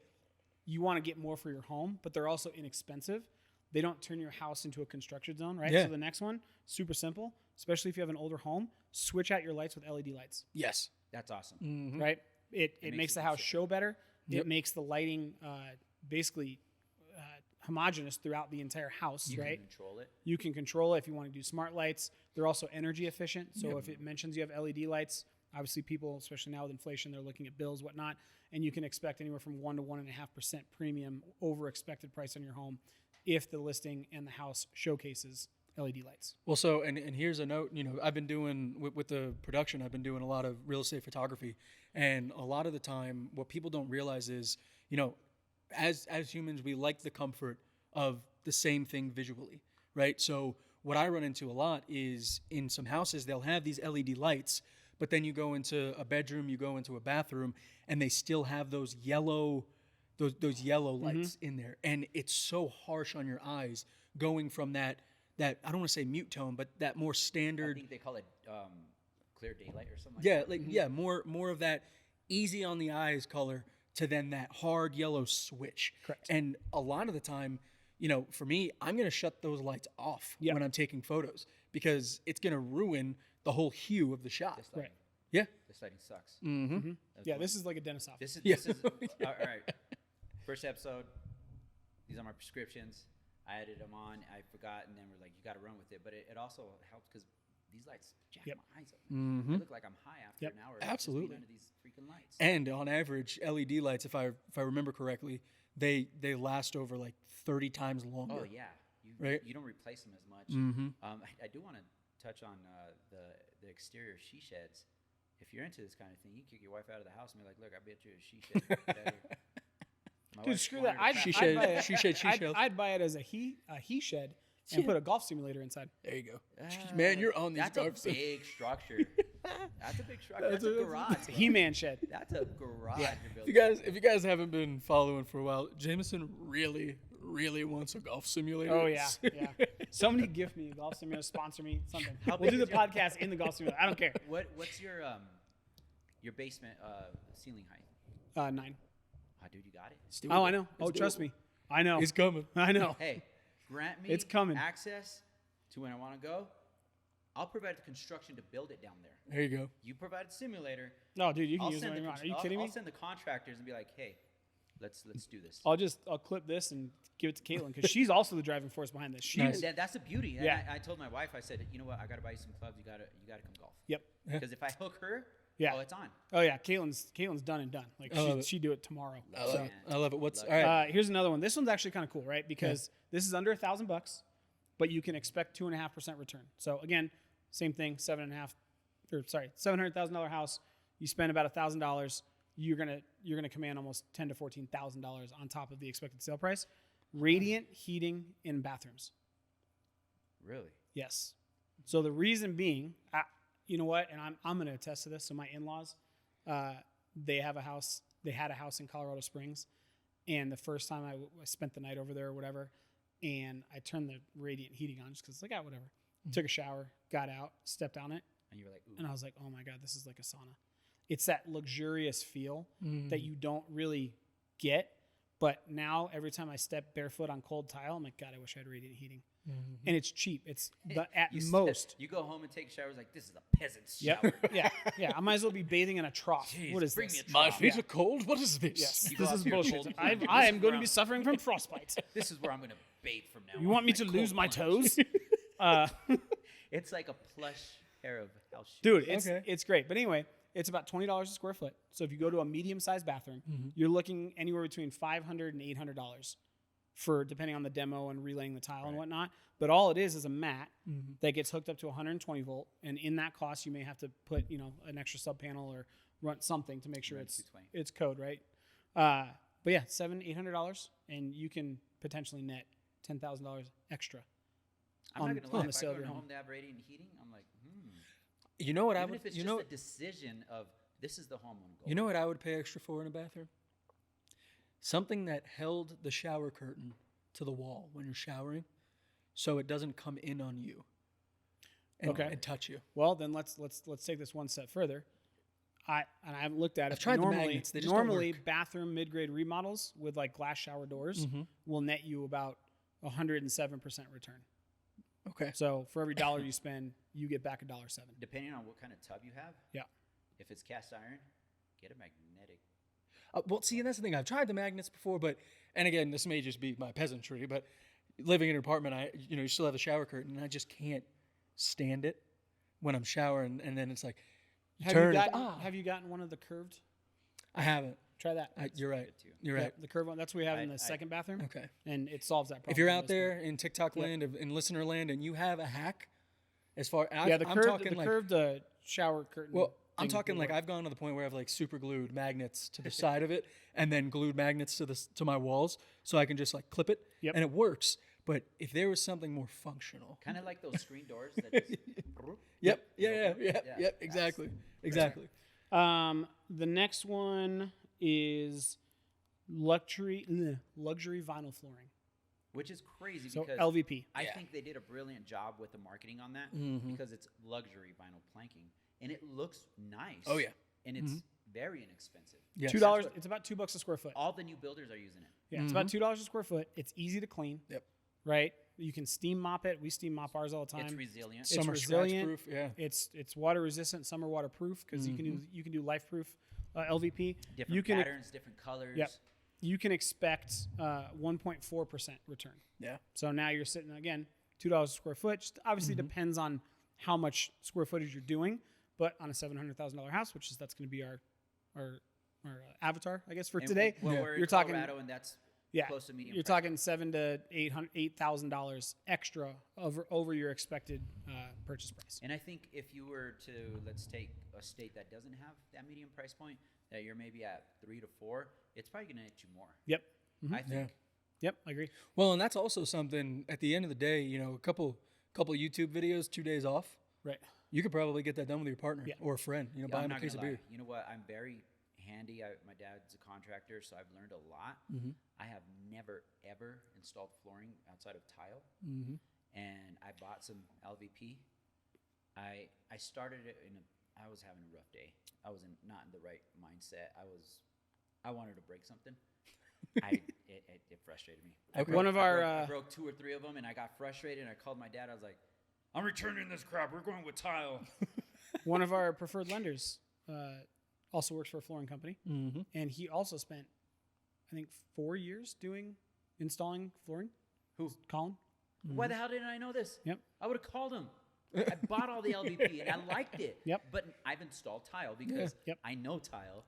you want to get more for your home, but they're also inexpensive. they don't turn your house into a construction zone, right? Yeah. So the next one, super simple, especially if you have an older home, switch out your lights with LED lights, Yes. That's awesome. right? It makes the house consistent. show better. Yep. It makes the lighting basically homogeneous throughout the entire house, You right? can control it. You can control it if you want to do smart lights. They're also energy efficient. So if it mentions you have LED lights, obviously people, especially now with inflation, they're looking at bills, whatnot, and you can expect anywhere from 1 to 1.5% premium over expected price on your home if the listing and the house showcases LED lights. Well, so and here's a note. I've been doing with the production. I've been doing a lot of real estate photography, and a lot of the time, what people don't realize is, as humans, we like the comfort of the same thing visually, right? So what I run into a lot is in some houses they'll have these LED lights, but then you go into a bedroom, you go into a bathroom, and they still have those yellow lights in there, and it's so harsh on your eyes going from that I don't want to say mute tone, but that more I standard. think they call it clear daylight or something. More of that easy on the eyes color to then that hard yellow switch. Correct. And a lot of the time, for me, I'm going to shut those lights off Yeah. when I'm taking photos because it's going to ruin the whole hue of the shot. This lighting, Yeah. this lighting sucks. Yeah, this is like a dentist office. This is all right. First episode. These are my prescriptions. I added them on. I forgot, and then we're like, you got to run with it. But it also helps because these lights jack my eyes up. I look like I'm high after an hour. Absolutely. Under these freaking lights. And on average, LED lights, if I remember correctly, they last over like 30 times longer. Oh yeah, Right? You don't replace them as much. I do want to touch on the exterior she sheds. If you're into this kind of thing, you can kick your wife out of the house and be like, "Look, I bet you a she shed better." My Dude, wife's screw that. wanted to She crash- shed- buy it- she shed- she I'd, shed. I'd buy it as a he shed and put a golf simulator inside. There you go. Man, you're on these That's a golf big structure. That's a big structure. That's a garage. It's a He-Man shed. That's a garage. You're If building. you guys haven't been following for a while, Jameson really wants a golf simulator. Oh yeah, yeah. Somebody gift me a golf simulator, sponsor me, something. We'll big do the is your- podcast in the golf simulator. I don't care. What's your basement ceiling height? 9. Oh, dude, you got it. It's doable. Oh, I know. It's Oh, trust doable. me. I know. It's coming. I know. Hey, grant me It's coming. access to when I want to go. I'll provide the construction to build it down there. There you go. You provide a simulator. No, dude, you can I'll use it send when the you want. cons- Are you I'll- kidding I'll me? send the contractors and be like, hey, let's do this. I'll clip this and give it to Caitlin because she's also the driving force behind this. She Nice. That's the beauty. And Yeah. I told my wife, I said, you know what? I gotta buy you some clubs. You gotta come golf. Yep. Because if I hook her, Yeah. oh, it's on. Oh yeah, Caitlin's done and done. Like I love it. she do it tomorrow. I love So, it. I love it. What's Love all right? here's another one. This one's actually kind of cool, right? Because this is under $1,000, but you can expect 2.5% return. So again, same thing. $700,000 house. You spend about $1,000. You're gonna command almost $10,000 to $14,000 on top of the expected sale price. Radiant heating in bathrooms. Really? Yes. So the reason being, you know what, and I'm going to attest to this. So my in-laws, they had a house in Colorado Springs, and the first time I spent the night over there or whatever, and I turned the radiant heating on just because it's like, whatever. Took a shower, got out, stepped on it, And you were like, ooh. and I was like, oh my God, this is like a sauna. It's that luxurious feel that you don't really get. But now every time I step barefoot on cold tile, I'm like, God, I wish I had radiant heating. And it's cheap. It's at most. You go home and take showers like, this is a peasant's shower. Yep. yeah. I might as well be bathing in a trough. Jeez, what is bring this? me a My trough. feet are cold. What is this? Yes, You go this out is to your bullshit. cold I pool. am This is going where to be I'm- suffering from frostbite. This is where I'm going to bathe from now on. You want me My to cold lose my plunge. toes? It's like a plush pair of house shoes. Dude, Okay. it's great. But anyway, it's about $20 a square foot. So if you go to a medium-sized bathroom, you're looking anywhere between $500 and $800 for depending on the demo and relaying the tile and whatnot. But all it is a mat that gets hooked up to 120 volt, and in that cost, you may have to put an extra sub panel or run something to make sure Run it's 220. it's code right. But yeah, $700-800, and you can potentially net $10,000 extra. I'm on- not going to lie. on the If I sale go of to your home home. to have radiant heating, I'm like, You know what I Even would? if it's You just know. a decision of, this is the home I'm going. You know what I would pay extra for in a bathroom? Something that held the shower curtain to the wall when you're showering, so it doesn't come in on you. And, Okay. and touch you. Well, then let's take this one step further. I haven't looked at it. I've tried the normally, magnets. They just don't normally work. bathroom mid-grade remodels with like glass shower doors will net you about 107% return. Okay. So for every dollar you spend, you get back $1.07. Depending on what kind of tub you have. Yeah. If it's cast iron, get a magnetic. Well, see, and that's the thing. I've tried the magnets before, and again, this may just be my peasantry, but living in an apartment, you still have a shower curtain, and I just can't stand it when I'm showering, and then it's like, Have you gotten one of the curved? I haven't. Try that. You're right. You're right. The curved one. That's what we have in the second bathroom. Okay. And it solves that problem. If you're out there in TikTok land, in listener land, and you have a hack, as far the I'm talking curved shower curtain. Well, I'm talking like I've gone to the point where I've like super glued magnets to the side of it, and then glued magnets to my walls, so I can just like clip it, and it works. But if there was something more functional, kind of like those screen doors that just Yep. Exactly. The next one is luxury vinyl flooring. Which is crazy So because LVP. I think they did a brilliant job with the marketing on that because it's luxury vinyl planking and it looks nice. Oh, yeah. And it's very inexpensive. Yes. $2. It's about $2 a square foot. All the new builders are using it. Yeah, it's about $2 a square foot. It's easy to clean. Yep. Right. You can steam mop it. We steam mop ours all the time. It's resilient. It's Summer resilient. scratch proof. Yeah. It's water resistant, summer waterproof because you can do life proof LVP. Different patterns, different colors. Yep. You can expect 1.4% return. Yeah. So now you're sitting again $2 a square foot. Just obviously depends on how much square footage you're doing, but on a $700,000 house, that's going to be our avatar, I guess, for today. We're you're in talking Colorado, and that's close to medium. You're talking $7,000 to $8,000 extra over your expected purchase price. And I think if you were to, let's take a state that doesn't have that medium price point, that you're maybe at 3 to 4, it's probably going to hit you more. Yep. I think. Yep, I agree. Well, and that's also something at the end of the day, a couple YouTube videos, 2 days off. Right. You could probably get that done with your partner or a friend, buy him a case of beer. You know what? I'm very handy. My dad's a contractor, so I've learned a lot. I have never, ever installed flooring outside of tile. And I bought some LVP. I started it I was having a rough day. I was not in the right mindset. I wanted to break something. It frustrated me. Okay. I broke 2 or 3 of them, and I got frustrated. And I called my dad. I was like, "I'm returning this crap. We're going with tile." One of our preferred lenders also works for a flooring company, and he also spent, I think, 4 years installing flooring. Who? Colin. Why the hell didn't I know this? Yep. I would have called him. I bought all the LVP and I liked it. Yep. But I've installed tile because I know tile,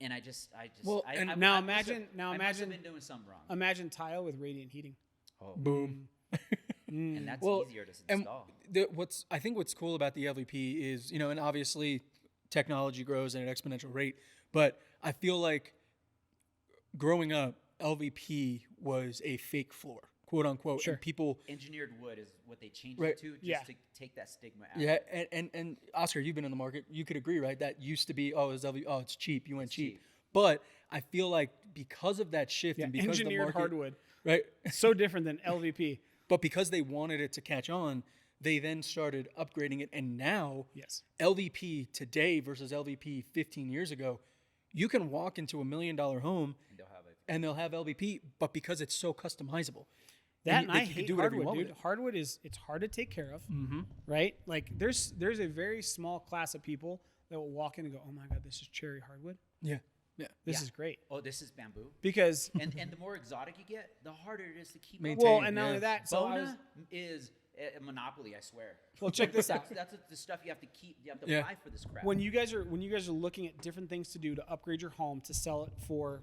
and I must have been doing something wrong. Imagine tile with radiant heating. Oh. Boom. And that's easier to install. I think what's cool about the LVP is, and obviously technology grows at an exponential rate, but I feel like growing up, LVP was a fake floor, quote unquote. Sure. And people engineered wood is what they changed it to to take that stigma out. Yeah, and Oscar, you've been in the market. You could agree, right? That used to be, it's cheap. You went cheap. But I feel like because of that shift and because engineered the market, hardwood, right? So different than LVP. But because they wanted it to catch on, they then started upgrading it. And now LVP today versus LVP 15 years ago, you can walk into $1 million home and they'll have LVP, but because it's so customizable. I hate hardwood, dude. Hardwood it's hard to take care of, right? Like there's a very small class of people that will walk in and go, "Oh my God, this is cherry hardwood. Yeah. This is great." Oh, this is bamboo. Because and the more exotic you get, the harder it is to keep. Well, and not only that, Bona is a monopoly, I swear. Well, check this out. That's the stuff you have to keep. You have to buy for this crap. When you guys are looking at different things to do to upgrade your home to sell it for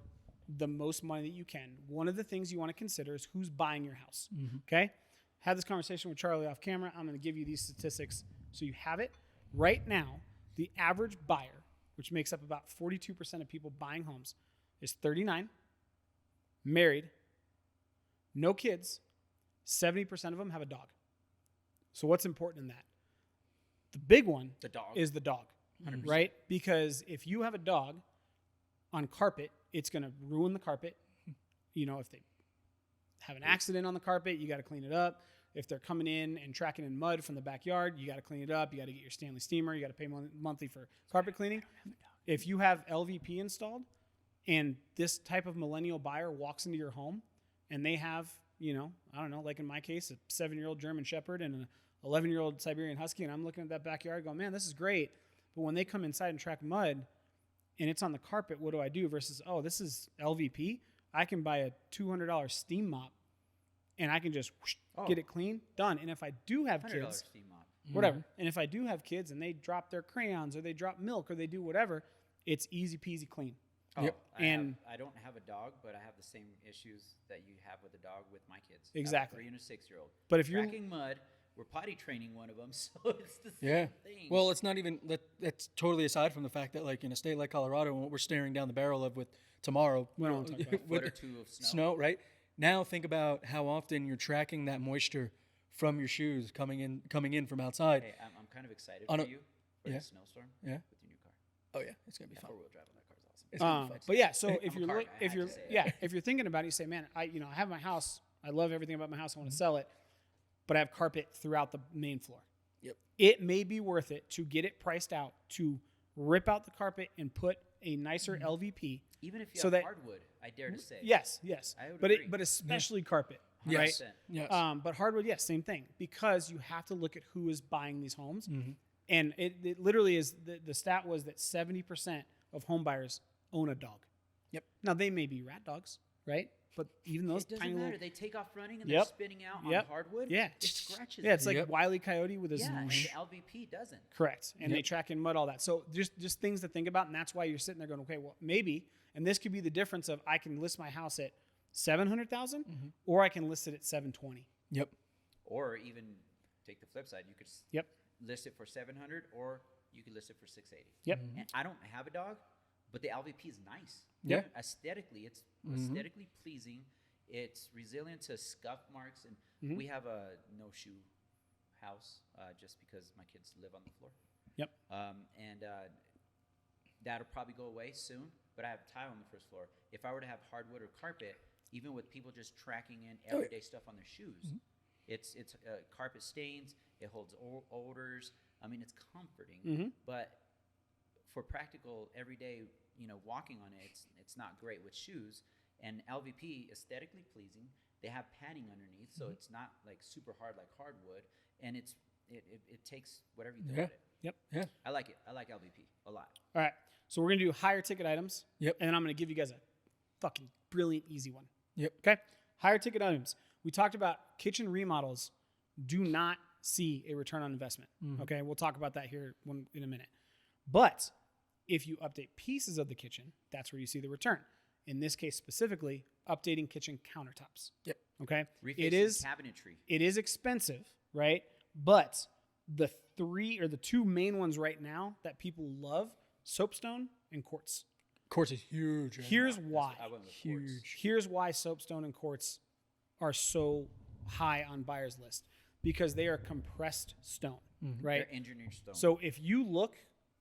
the most money that you can, one of the things you want to consider is who's buying your house. Okay? Had this conversation with Charlie off camera. I'm going to give you these statistics so you have it. Right now, the average buyer, which makes up about 42% of people buying homes, is 39, married, no kids, 70% of them have a dog. So what's important in that? The big one is the dog, 100%. Right? Because if you have a dog on carpet, it's going to ruin the carpet. If they have an accident on the carpet, you got to clean it up. If they're coming in and tracking in mud from the backyard, you got to clean it up. You got to get your Stanley steamer. You got to pay monthly for carpet cleaning. If you have LVP installed and this type of millennial buyer walks into your home and they have I don't know, like in my case, a 7-year-old German Shepherd and an 11-year-old Siberian Husky, and I'm looking at that backyard going, man, this is great. But when they come inside and track mud and it's on the carpet, what do I do versus, oh, this is LVP? I can buy a $200 steam mop and I can just get it clean, done. And if I do have kids, steam mop. whatever. And if I do have kids and they drop their crayons or they drop milk or they do whatever, it's easy peasy clean. Oh, Yep. I don't have a dog, but I have the same issues that you have with a dog with my kids. Exactly. I have a 3 and a 6-year-old. But if you're tracking mud, we're potty training one of them, so it's the same Yeah. thing. Well, it's not even that's totally aside from the fact that like in a state like Colorado, what we're staring down the barrel of with tomorrow, We don't wanna talk about it. foot or two of snow. right? Now think about how often you're tracking that moisture from your shoes coming in from outside. Hey, I'm kind of excited On for a- you for yeah. the snowstorm Yeah. with your new car. Oh yeah, it's gonna be fun. 4-wheel drive on that car is awesome. It's gonna be fun. But yeah, so I'm if a you're car look, guy, I if had you're to say yeah, if you're thinking about it, you say, man, I have my house. I love everything about my house. I want to sell it, but I have carpet throughout the main floor. Yep. It may be worth it to get it priced out to rip out the carpet and put a nicer LVP. Even if you So have that- hardwood, I dare to say. Yes, I would but agree. but especially carpet, Yes. right? 100%. Yes. But hardwood, yes, same thing, because you have to look at who is buying these homes. Mm-hmm. And it literally is the stat was that 70% of home buyers own a dog. Yep. Now they may be rat dogs, right? But even those It doesn't tiny matter. little, They take off running and Yep. they're spinning out on Yep. hardwood. yeah, It scratches. yeah, it's them. like Yep. Wile E. Coyote with his yeah, and whoosh. the LVP doesn't. Correct. And they Yep. track in mud, all that. So just things to think about, and that's why you're sitting there going, okay, well maybe, and this could be the difference of I can list my house at 700,000, or I can list it at 720. Yep. Or even take the flip side. You could Yep. list it for 700, or you could list it for 680. Yep. And I don't have a dog, but the LVP is nice. Yeah. Aesthetically, it's aesthetically pleasing. It's resilient to scuff marks, and we have a no shoe house just because my kids live on the floor. Yep. And that'll probably go away soon. But I have tile on the first floor. If I were to have hardwood or carpet, even with people just tracking in everyday stuff on their shoes, it's carpet stains. It holds odors. I mean, it's comforting. But for practical everyday, walking on it, it's not great with shoes. And LVP, aesthetically pleasing. They have padding underneath, so it's not like super hard like hardwood. And it takes whatever you throw at it. Yep. Yeah. I like it. I like LVP a lot. All right. So we're going to do higher ticket items. Yep. And then I'm going to give you guys a fucking brilliant, easy one. Yep. Okay. Higher ticket items. We talked about kitchen remodels do not see a return on investment. Okay. We'll talk about that here in a minute. But if you update pieces of the kitchen, that's where you see the return. In this case specifically, updating kitchen countertops. Yep. Okay. Refacing cabinetry. It is expensive, right? But the two main ones right now that people love, soapstone and quartz. Quartz is huge. right Here's now. why. I went with quartz. Here's why soapstone and quartz are so high on buyers list, because they are compressed stone, right? They're engineered stone. So if you look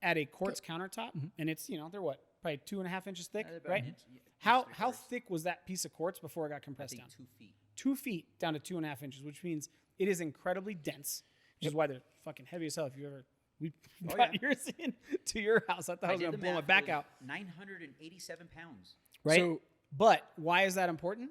at a quartz countertop, and it's they're what, probably 2.5 inches thick, About right? an inch, yeah, How inch, 3/4. thick was that piece of quartz before it got I compressed think down? 2 feet. 2 feet down to 2.5 inches, which means it is incredibly dense, which is why they're fucking heavy as hell. If you ever brought yours in to your house, I thought I was did gonna the blow my math. back It was out. 987 pounds. Right? So- But why is that important?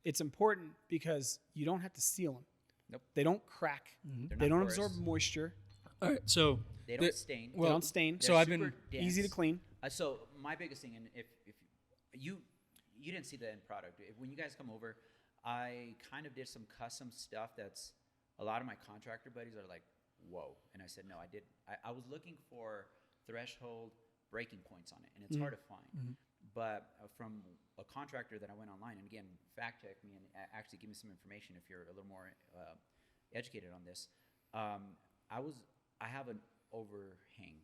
It's important because you don't have to seal them. Nope. They don't crack. They're They not don't porous. absorb moisture. All right. So They don't stain. They don't stain. So They're I've been super dense. Easy to clean. So my biggest thing, and if you didn't see the end product, when you guys come over, I kind of did some custom stuff that's a lot of my contractor buddies are like, whoa. And I said, no, I did. I was looking for threshold breaking points on it, and it's hard to find. But from a contractor that I went online, and again, fact check me and actually give me some information if you're a little more educated on this. I have an overhang,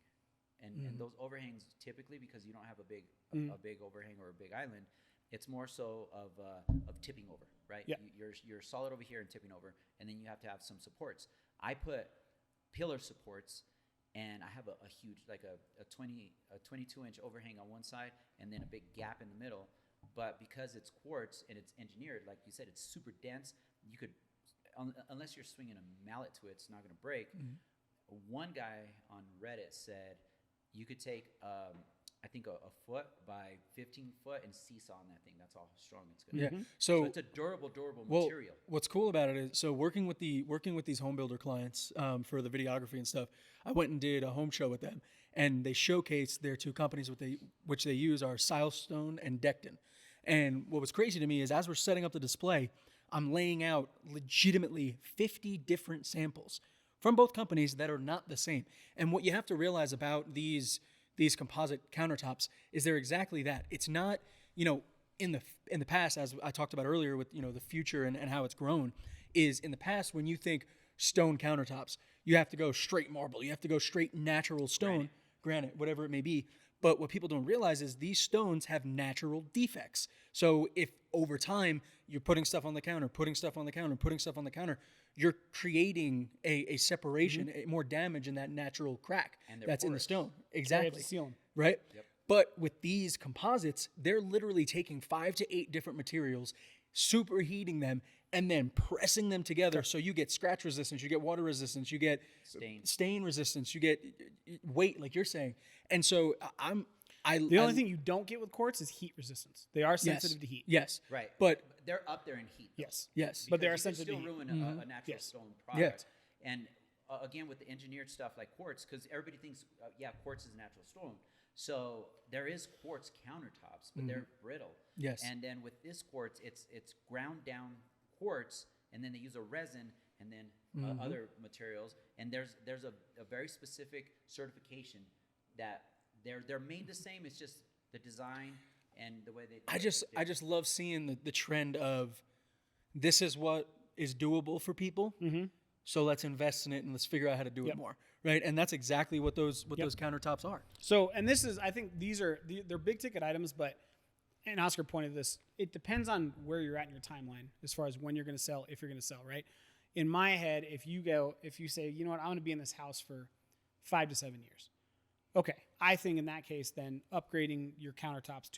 and those overhangs typically, because you don't have a big overhang or a big island, it's more so of tipping over, right? Yeah. You're solid over here and tipping over, and then you have to have some supports. I put pillar supports, and I have a huge, like a 22-inch overhang on one side, and then a big gap in the middle. But because it's quartz and it's engineered, like you said, it's super dense. You could, unless you're swinging a mallet to it, it's not going to break. One guy on Reddit said you could take I think a foot by 15 foot and seesaw on that thing. That's how strong it's going to Yeah. be. So It's a durable well, material. what's cool about it is, so working with these home builder clients for the videography and stuff, I went and did a home show with them, and they showcased their two companies which they use are Silestone and Decton. And what was crazy to me is as we're setting up the display, I'm laying out legitimately 50 different samples from both companies that are not the same. And what you have to realize about these composite countertops is they're exactly that. It's not, in the past, as I talked about earlier with, the future and how it's grown, is in the past when you think stone countertops, you have to go straight marble, you have to go straight natural stone, granite, whatever it may be. But what people don't realize is these stones have natural defects. So if over time you're putting stuff on the counter, putting stuff on the counter, putting stuff on the counter, you're creating a separation, more damage in that natural crack that's in the stone. Exactly. Seal them. Right? Yep. But with these composites, they're literally taking 5 to 8 different materials, superheating them, and then pressing them together. So you get scratch resistance, you get water resistance, you get stain resistance, you get weight, like you're saying. And so the only thing you don't get with quartz is heat resistance. They are sensitive to heat. Yes. Right. But they're up there in heat. Yes. Yes. But they are you can sensitive still to heat. ruin a natural stone product. And again, with the engineered stuff like quartz, because everybody thinks, quartz is a natural stone. So there is quartz countertops, but they're brittle. Yes. And then with this quartz, it's ground down quartz, and then they use a resin and then other materials. And there's a very specific certification that they're made the same. It's just the design and the way they. I just love seeing the trend of this is what is doable for people. Mm-hmm. So let's invest in it and let's figure out how to do it more, right? And that's exactly what those countertops are. So, and this is, I think they're big ticket items, but, and Oscar pointed this, it depends on where you're at in your timeline as far as when you're going to sell, if you're going to sell, right? In my head, if you say, you know what, I'm going to be in this house for 5 to 7 years. Okay, I think in that case, then upgrading your countertops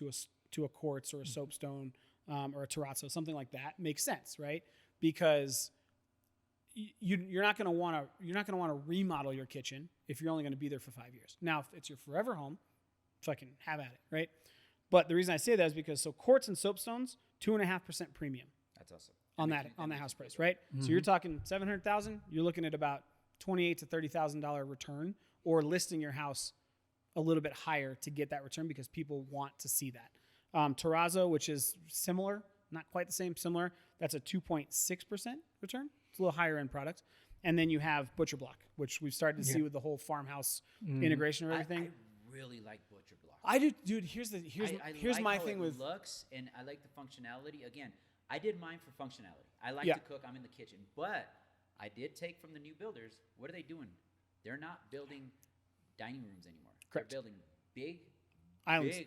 to a quartz or a soapstone or a terrazzo, something like that makes sense, right? Because you're not going to want to remodel your kitchen if you're only going to be there for 5 years. Now, if it's your forever home, fucking have at it, right? But the reason I say that is because quartz and soapstones, 2.5% premium. That's awesome. On that house price, right? Mm-hmm. So you're talking $700,000. You're looking at about $28,000 to $30,000 return, or listing your house a little bit higher to get that return because people want to see that. Terrazzo, which is similar, not quite the same, similar. That's a 2.6% return. It's a little higher end product. And then you have Butcher Block, which we've started to see with the whole farmhouse integration of everything. I really like Butcher Block. I do, dude. Here's like my how thing it with looks, and I like the functionality. Again, I did mine for functionality. I like to cook. I'm in the kitchen, but I did take from the new builders. What are they doing? They're not building dining rooms anymore. Correct. They're building big islands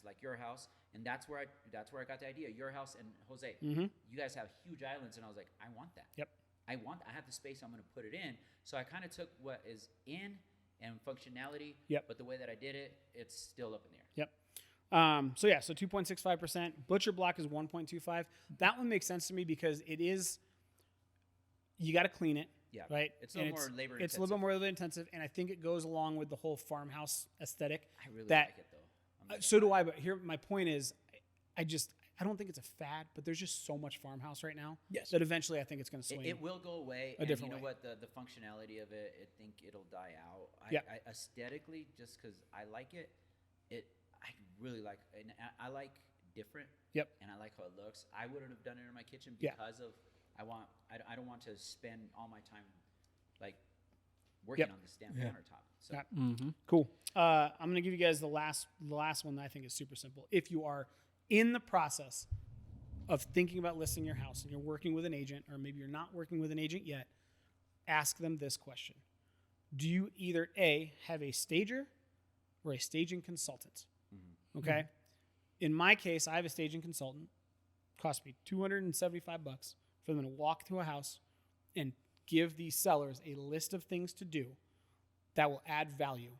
like your house, and that's where I got the idea. Your house and Jose, you guys have huge islands, and I was like, I want that. Yep. I have the space. I'm going to put it in. So I kind of took what is in and functionality. Yep. But the way that I did it, it's still up in the air. Yep. So 2.65%. Butcher Block is 1.25. That one makes sense to me because it is. You got to clean it. Yeah. Right. It's a little more labor intensive. It's a little bit more labor intensive, and I think it goes along with the whole farmhouse aesthetic. I really like it though. So do I. But here, my point is, I don't think it's a fad, but there's just so much farmhouse right now that eventually I think it's going to swing. It will go away. A different way. You know what? The functionality of it, I think it'll die out. I aesthetically, just because I like it, I really like, and I like different. Yep. And I like how it looks. I wouldn't have done it in my kitchen because of I don't want to spend all my time like working on this damn countertop. So cool. I'm going to give you guys the last one that I think is super simple. If you are in the process of thinking about listing your house and you're working with an agent, or maybe you're not working with an agent yet, ask them this question. Do you either A, have a stager or a staging consultant? Mm-hmm. Okay. Mm-hmm. In my case, I have a staging consultant. It cost me $275 for them to walk through a house and give these sellers a list of things to do that will add value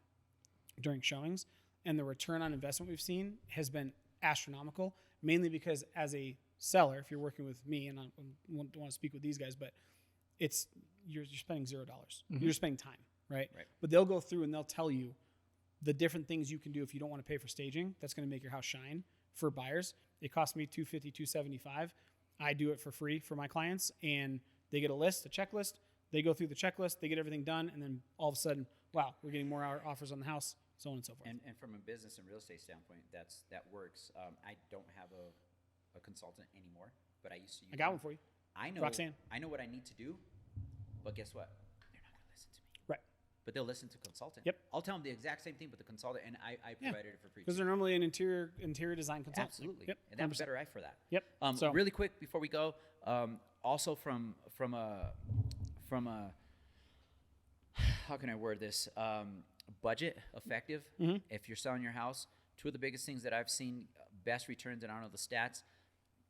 during showings. And the return on investment we've seen has been astronomical, mainly because as a seller, if you're working with me, and I don't want to speak with these guys, but you're spending $0. Mm-hmm. You're spending time, right? But they'll go through and they'll tell you the different things you can do if you don't want to pay for staging. That's going to make your house shine for buyers. It costs me $250, $275. I do it for free for my clients, and they get a checklist. They go through the checklist, they get everything done, and then all of a sudden, wow, we're getting more offers on the house, so on and so forth. And from a business and real estate standpoint, that works. I don't have a consultant anymore, but I used to use I got one for you. I know Roxanne. I know what I need to do, but guess what? They're not going to listen to me. Right. But they'll listen to consultant. Yep. I'll tell them the exact same thing with the consultant, and I provided it for free. Because they're normally an interior design consultant. Absolutely. Yep. And they have a better eye for that. Yep. So really quick before we go, also from a how can I word this? Budget effective. If you're selling your house, two of the biggest things that I've seen best returns, and I don't know the stats,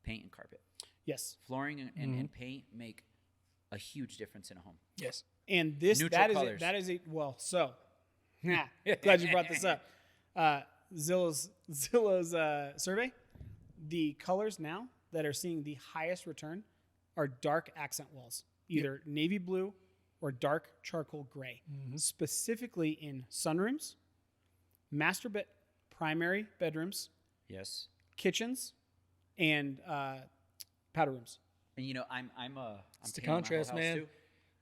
paint and carpet. Yes. Flooring and paint make a huge difference in a home. Yes. And this Neutral colors. that is a well, so glad you brought this up. Zillow's survey, the colors now that are seeing the highest return are dark accent walls, either navy blue or dark charcoal gray, specifically in sunrooms, primary bedrooms, Yes. kitchens, and powder rooms. And I'm It's the painting my whole contrast, house man. too.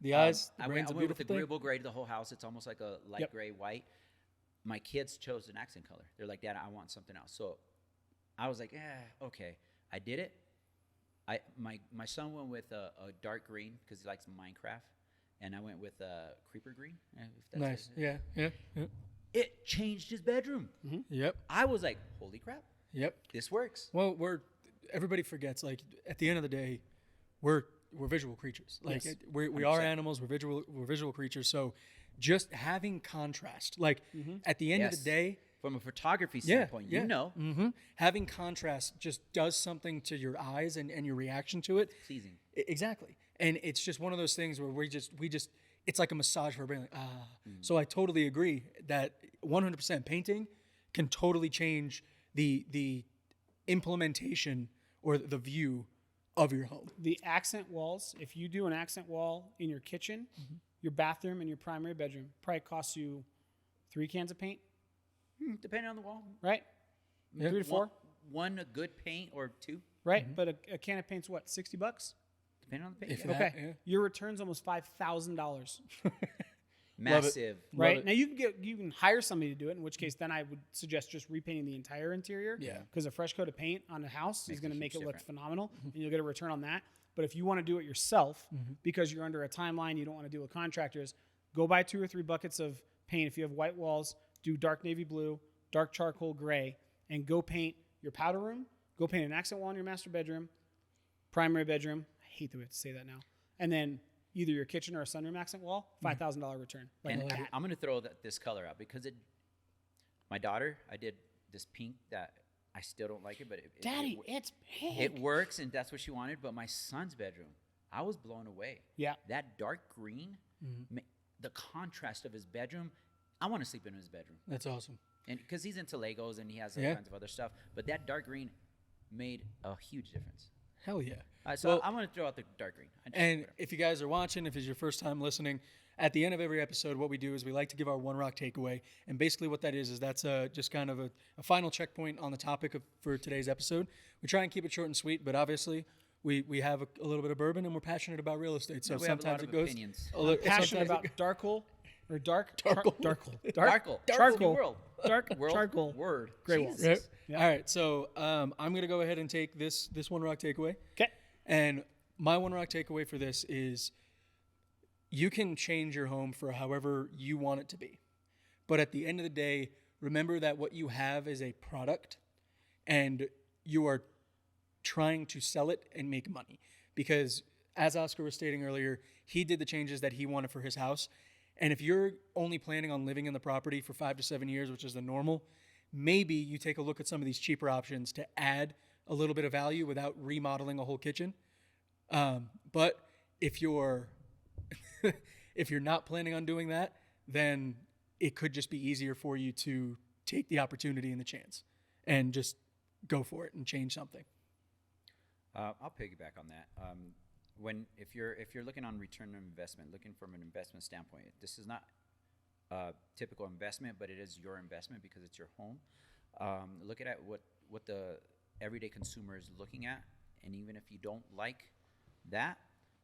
The eyes, I the went brain's a with beautiful thing. agreeable gray to the whole house. It's almost like a light gray white. My kids chose an accent color. They're like, Dad, I want something else. So I was like, okay. I did it. My son went with a dark green because he likes Minecraft, and I went with a creeper green. If that's Nice. it. Yeah. It changed his bedroom. Yep. I was like, holy crap, Yep. this works. Well, everybody forgets, like, at the end of the day, we're visual creatures. Like, Yes. we are animals. We're visual creatures. So just having contrast, like, at the end of the Yes. day, From a photography standpoint, having contrast just does something to your eyes and your reaction to it. pleasing. Exactly. And it's just one of those things where we just it's like a massage for our brain. Like, So I totally agree that 100% painting can totally change the implementation or the view of your home. The accent walls, if you do an accent wall in your kitchen, your bathroom, and your primary bedroom, probably costs you 3 cans of paint, Depending on the wall. right? 3 to 4, One a good paint or two, right? But a can of paint's what, $60? depending on the paint. If Yeah. that- Okay. yeah. Your return's almost $5,000, Massive. right? it. Now you can hire somebody to do it, in which case then I would suggest just repainting the entire interior. Yeah. Because a fresh coat of paint on a house is going to make it huge look difference. phenomenal, and you'll get a return on that. But if you want to do it yourself, because you're under a timeline, you don't want to deal with contractors, go buy 2 or 3 buckets of paint. If you have white walls, do dark navy blue, dark charcoal gray, and go paint your powder room. Go paint an accent wall in your master bedroom, primary bedroom. I hate that we have to say that now. And then either your kitchen or a sunroom accent wall, $5,000 return. Like And that. I'm going to throw this color out because my daughter, I did this pink that I still don't like it, but It's pink. it works, and that's what she wanted. But my son's bedroom, I was blown away. Yeah. That dark green, the contrast of his bedroom, I want to sleep in his bedroom. That's awesome. And because he's into Legos and he has all kinds of other stuff, but that dark green made a huge difference. Hell yeah. So I'm going to throw out the dark green. And if you guys are watching, if it's your first time listening, at the end of every episode, what we do is we like to give our one rock takeaway. And basically what that is that's just kind of a final checkpoint on the topic for today's episode. We try and keep it short and sweet, but obviously we have a little bit of bourbon and we're passionate about real estate. So we have a lot sometimes of it goes opinions. a little Passionate sometimes about darkle or dark Darkle. charcoal. World. Dark World. charcoal. Word. Gray walls. Jesus. Right? Yeah. All right, so I'm gonna go ahead and take this one rock takeaway. Okay. And my one rock takeaway for this is you can change your home for however you want it to be. But at the end of the day, remember that what you have is a product and you are trying to sell it and make money. Because as Oscar was stating earlier, he did the changes that he wanted for his house. And if you're only planning on living in the property for 5 to 7 years, which is the normal, maybe you take a look at some of these cheaper options to add a little bit of value without remodeling a whole kitchen. But if you're if you're not planning on doing that, then it could just be easier for you to take the opportunity and the chance and just go for it and change something. I'll piggyback on that. If you're looking on return on investment, looking from an investment standpoint, this is not typical investment, but it is your investment because it's your home. Look at what the everyday consumer is looking at, and even if you don't like that,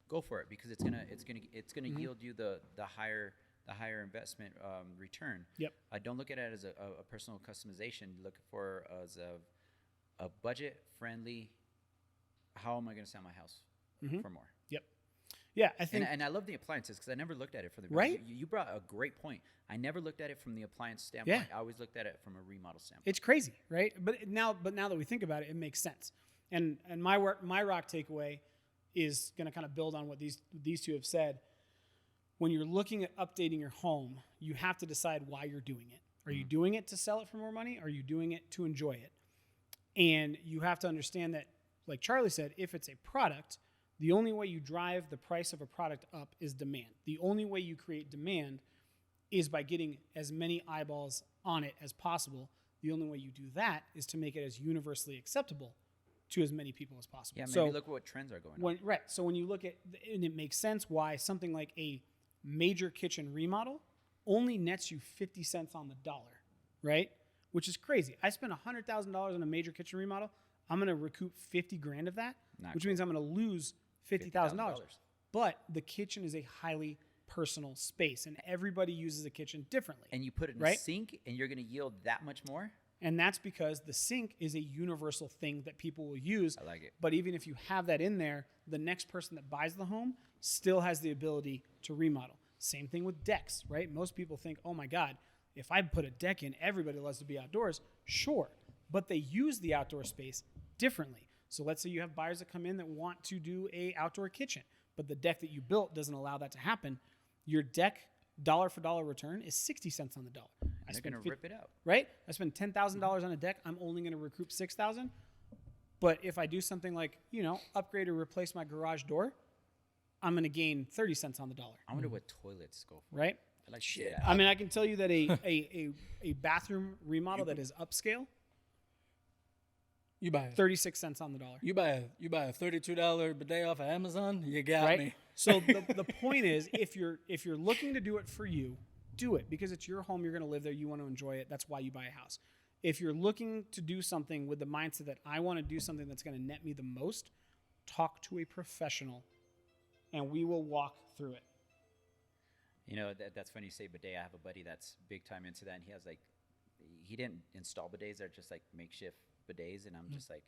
go for it because it's gonna yield you the higher investment return. Yep. I don't look at it as a personal customization. Look for as a budget friendly. How am I going to sell my house for more? Yep. Yeah, I think. And I love the appliances because I never looked at it from the Right. You brought a great point. I never looked at it from the appliance standpoint. Yeah. I always looked at it from a remodel standpoint. It's crazy, right? But now that we think about it, it makes sense. And my rock takeaway is going to kind of build on what these two have said. When you're looking at updating your home, you have to decide why you're doing it. Are you doing it to sell it for more money? Are you doing it to enjoy it? And you have to understand that, like Charlie said, if it's a product, the only way you drive the price of a product up is demand. The only way you create demand is by getting as many eyeballs on it as possible. The only way you do that is to make it as universally acceptable to as many people as possible. Yeah, maybe so look at what trends are going on. Right. So when you look at, and it makes sense why something like a major kitchen remodel only nets you 50 cents on the dollar, right? Which is crazy. I spent $100,000 on a major kitchen remodel. I'm going to recoup 50 grand of that, which means I'm going to lose $50,000. But the kitchen is a highly personal space, and everybody uses a kitchen differently. And you put it in a sink, and you're going to yield that much more? And that's because the sink is a universal thing that people will use. I like it. But even if you have that in there, the next person that buys the home still has the ability to remodel. Same thing with decks, right? Most people think, oh my God, if I put a deck in, everybody loves to be outdoors. Sure, but they use the outdoor space differently. So let's say you have buyers that come in that want to do a outdoor kitchen, but the deck that you built doesn't allow that to happen. Your deck dollar for dollar return is 60 cents on the dollar. They're going to rip it out. Right? I spend $10,000 on a deck. I'm only going to recoup $6,000. But if I do something like, upgrade or replace my garage door, I'm going to gain 30 cents on the dollar. I wonder what toilets go for. Right? I like shit. I mean, I can tell you that a bathroom remodel that is upscale, you buy 36 cents on the dollar. You buy a $32 bidet off of Amazon. You got me. So the point is, if you're looking to do it for you, do it because it's your home. You're going to live there. You want to enjoy it. That's why you buy a house. If you're looking to do something with the mindset that I want to do something that's going to net me the most, talk to a professional, and we will walk through it. That's funny you say bidet. I have a buddy that's big time into that, and he didn't install bidets. They're just like makeshift bidets, and I'm just like,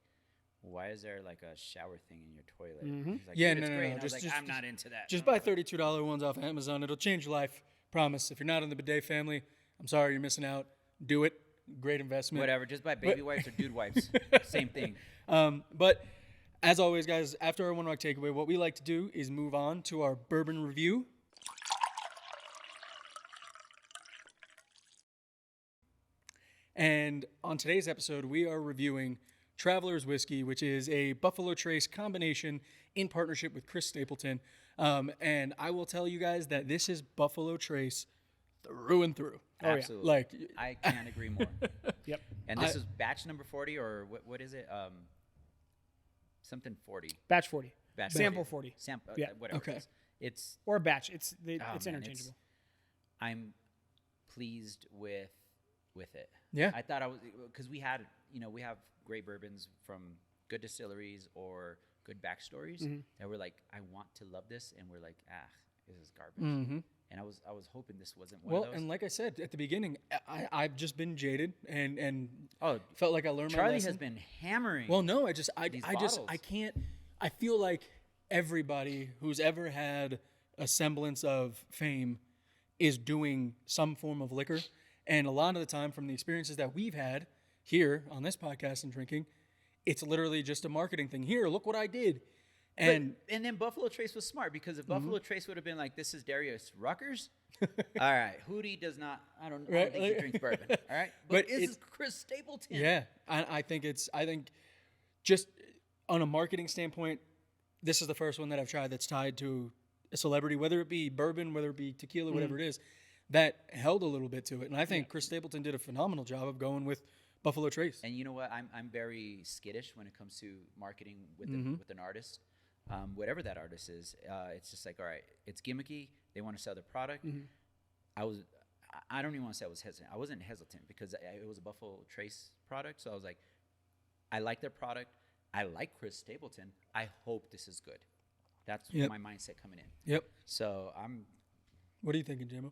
why is there like a shower thing in your toilet? He's like, Yeah, it's no. great. And Just, I was like, I'm not into that. Just buy $32 ones off of Amazon. It'll change your life. Promise. If you're not in the bidet family, I'm sorry you're missing out. Do it. Great investment. Whatever. Just buy baby wipes or dude wipes. Same thing. But as always, guys, after our one rock takeaway, what we like to do is move on to our bourbon review. And on today's episode, we are reviewing Traveler's Whiskey, which is a Buffalo Trace combination in partnership with Chris Stapleton. And I will tell you guys that this is Buffalo Trace through and through. Absolutely. I can't agree more. Yep. And this is batch number 40, or what is it? Something 40. Batch 40. Batch Sample 40. Sample. Yeah. Whatever. Okay. It is. It's Or batch. It's man, interchangeable. I'm pleased with it. Yeah. I thought I was, because we have great bourbons from good distilleries or good backstories that we're like, I want to love this, and we're like, this is garbage. And I was hoping this wasn't one of those. And like I said at the beginning, I've just been jaded and felt like I learned my Charlie lesson. has been hammering. Well, no, I bottles. can't. I feel like everybody who's ever had a semblance of fame is doing some form of liquor. And a lot of the time, from the experiences that we've had here on this podcast and drinking, it's literally just a marketing thing. Here, look what I did. And then Buffalo Trace was smart, because if Buffalo Trace would have been like, this is Darius Ruckers, all right, Hootie does not, I don't think he drinks bourbon, all right? But this is Chris Stapleton. Yeah, I think just on a marketing standpoint, this is the first one that I've tried that's tied to a celebrity, whether it be bourbon, whether it be tequila, whatever it is, that held a little bit to it. And I think Chris Stapleton did a phenomenal job of going with Buffalo Trace. And you know what? I'm very skittish when it comes to marketing with an artist. Whatever that artist is, it's just like, all right, it's gimmicky. They want to sell their product. I don't even want to say I was hesitant. I wasn't hesitant because it was a Buffalo Trace product. So I was like, I like their product. I like Chris Stapleton. I hope this is good. That's my mindset coming in. Yep. So What are you thinking, JMO?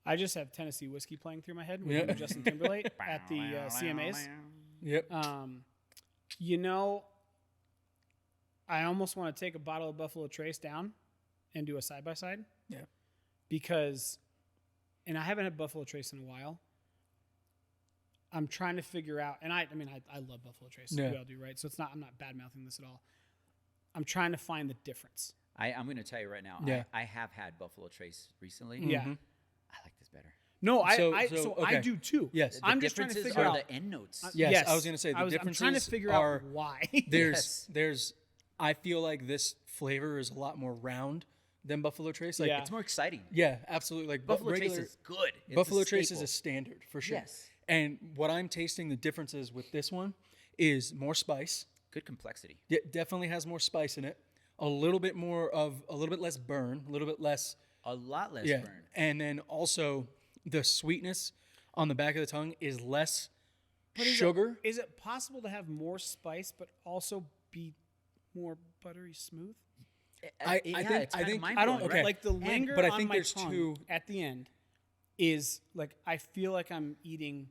I just have Tennessee whiskey playing through my head with Justin Timberlake at the CMAs. Yep. You know, I almost want to take a bottle of Buffalo Trace down and do a side-by-side. Yeah. Because, and I haven't had Buffalo Trace in a while. I'm trying to figure out, and I love Buffalo Trace. Yeah. We all do, right? So I'm not bad-mouthing this at all. I'm trying to find the difference. I'm going to tell you right now. Yeah. I have had Buffalo Trace recently. Yeah. I like this better. No, I okay. do too. Yes. I'm just trying to Differences figure are out the end notes. Yes, I was going to say the I'm differences trying to figure are out why. there's I feel like this flavor is a lot more round than Buffalo Trace. Like, Yeah. It's more exciting. yeah, absolutely. Like Buffalo regular, Trace is good. It's Buffalo a Trace is staple. a standard for sure. Yes. And what I'm tasting the differences with this one is more spice. Good complexity. It definitely has more spice in it. A little bit less burn, a little bit less. A lot less Yeah. burn. And then also the sweetness on the back of the tongue is less But is sugar. Is it possible to have more spice but also be more buttery smooth? I Yeah, think- it's I kinda think- mind-blowing, I don't Okay. right? like the linger but I on think my there's tongue two- at the end is like I feel like I'm eating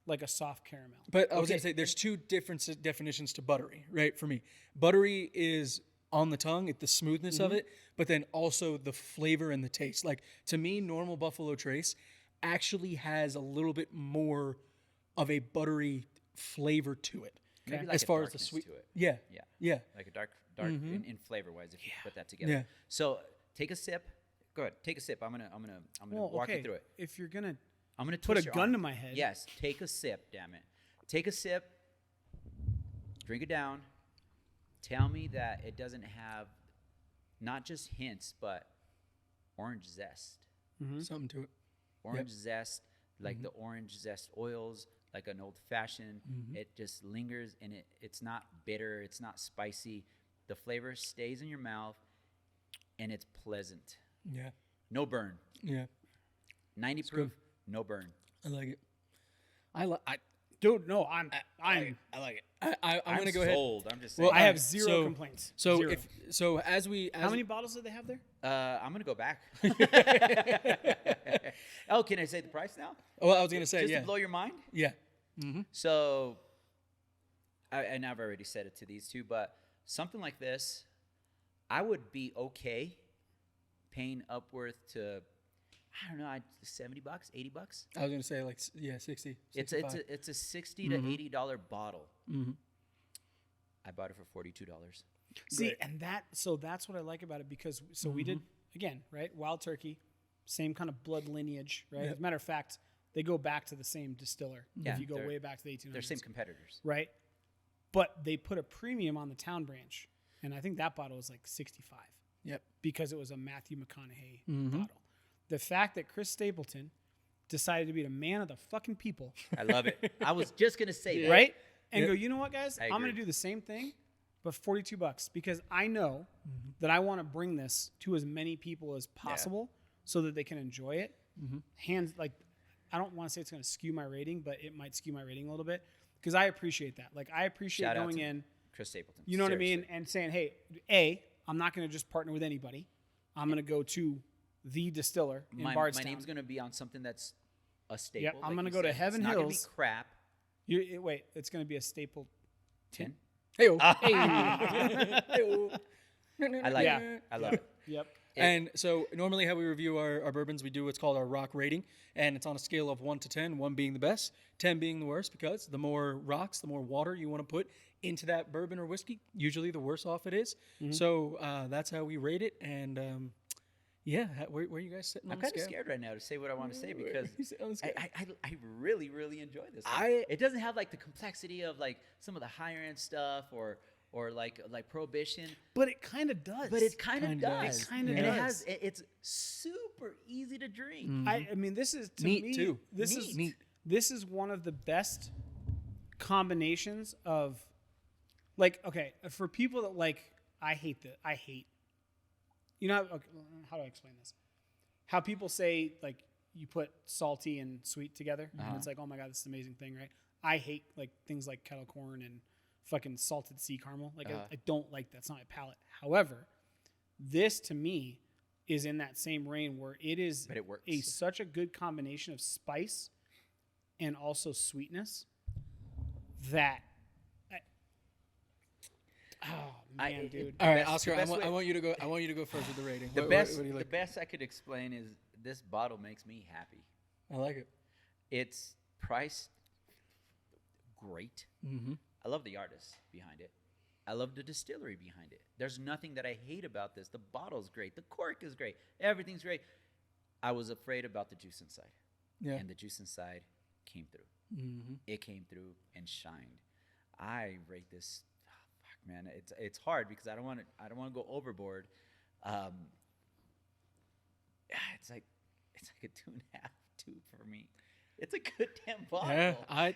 like a soft caramel. But I was going to say there's two different definitions to buttery, right? For me, buttery is on the tongue, the smoothness of it, but then also the flavor and the taste. Like, to me, normal Buffalo Trace actually has a little bit more of a buttery flavor to it. Maybe like as a far as the darkness sweet. to it. Yeah. Yeah. Yeah. Like a dark in flavor wise, if you put that together. Yeah. So take a sip. Go ahead. Take a sip. I'm gonna walk you through it. If you're gonna I'm gonna put twist a your gun arm. to my head. Yes. Take a sip. Damn it. Take a sip. Drink it down. Tell me that it doesn't have not just hints, but orange zest. Something to it. Orange zest, like the orange zest oils, like an old fashioned. It just lingers and it's not bitter, it's not spicy. The flavor stays in your mouth and it's pleasant. Yeah. No burn. Yeah. 90 proof, no burn. I like it. Dude, no, I'm I like it. I'm going to go ahead. sold. I'm just saying. Well, I have alright, zero so- complaints. So Zero. as we How many bottles do they have there? I'm gonna go back. Oh, can I say the price now? Oh, I was going to say Just yeah. to blow your mind. Yeah. So, and I've already said it to these two, but something like this, I would be okay paying upwards to, I don't know, $70, $80. I was going to say 60. It's 65. a $60 to $80 bottle. I bought it for $42. See, Great. and that's what I like about it because we did again, right? Wild Turkey, same kind of blood lineage, right? Yep. As a matter of fact, they go back to the same distiller. Yeah, if you go they're- way back to the 1800s, They're same competitors. right? But they put a premium on the Town Branch, and I think that bottle was like 65 Yep. because it was a Matthew McConaughey bottle. The fact that Chris Stapleton decided to be the man of the fucking people, I love it. I was just gonna say that. right? And Yep. go, you know what, guys? I I'm going agree. to do the same thing, but $42 because I know that I want to bring this to as many people as possible so that they can enjoy it. Hands like, I don't want to say it's going to skew my rating, but it might skew my rating a little bit because I appreciate that. Like, I appreciate Shout out going to in, Chris Stapleton. you know what I Seriously. mean, and saying, hey, I'm not going to just partner with anybody. I'm going to go to the distiller in My Bardstown. name's gonna be on something that's a staple. Yep, I'm like gonna you go to said. Heaven it's not Hills. Gonna be crap. Wait, it's going to be a staple. 10. Hey-o. I like Yeah. it. I love it. Yep. And so normally how we review our bourbons, we do what's called our rock rating, and it's on a scale of 1 to 10, 1 being the best, 10 being the worst, because the more rocks, the more water you want to put into that bourbon or whiskey, usually the worse off it is. So that's how we rate it. And where are you guys sitting I'm on the kind of scale? scared right now to say what I want to say because You sit on the scale. I really, really enjoy this. I- It doesn't have like the complexity of like some of the higher end stuff or like Prohibition, But it kind of does. but it kind of Kinda does. does. It kinda and does. it's super easy to drink. I mean, this is to Neat, me, too. This Neat. is Neat. This is one of the best combinations of, like, okay, for people that like, I hate. You know, how do I explain this? How people say like you put salty and sweet together, and it's like, oh my god, this is an amazing thing, right? I hate like things like kettle corn and fucking salted sea caramel. Like I don't like that. It's not my palate. However, this to me is in that same reign where it is But it works. such a good combination of spice and also sweetness that dude. All right, best- Oscar, the best way- I want you to go. I want you to go first with the rating. The What best, do you the like? best I could explain is this bottle makes me happy. I like it. It's priced great. Mm-hmm. I love the artist behind it. I love the distillery behind it. There's nothing that I hate about this. The bottle's great. The cork is great. Everything's great. I was afraid about the juice inside. Yeah. And the juice inside came through. Mm-hmm. It came through and shined. I rate this. Oh, fuck, man, it's hard because I don't want to go overboard. It's like a 2.5, 2 for me. It's a good damn bottle. Yeah, I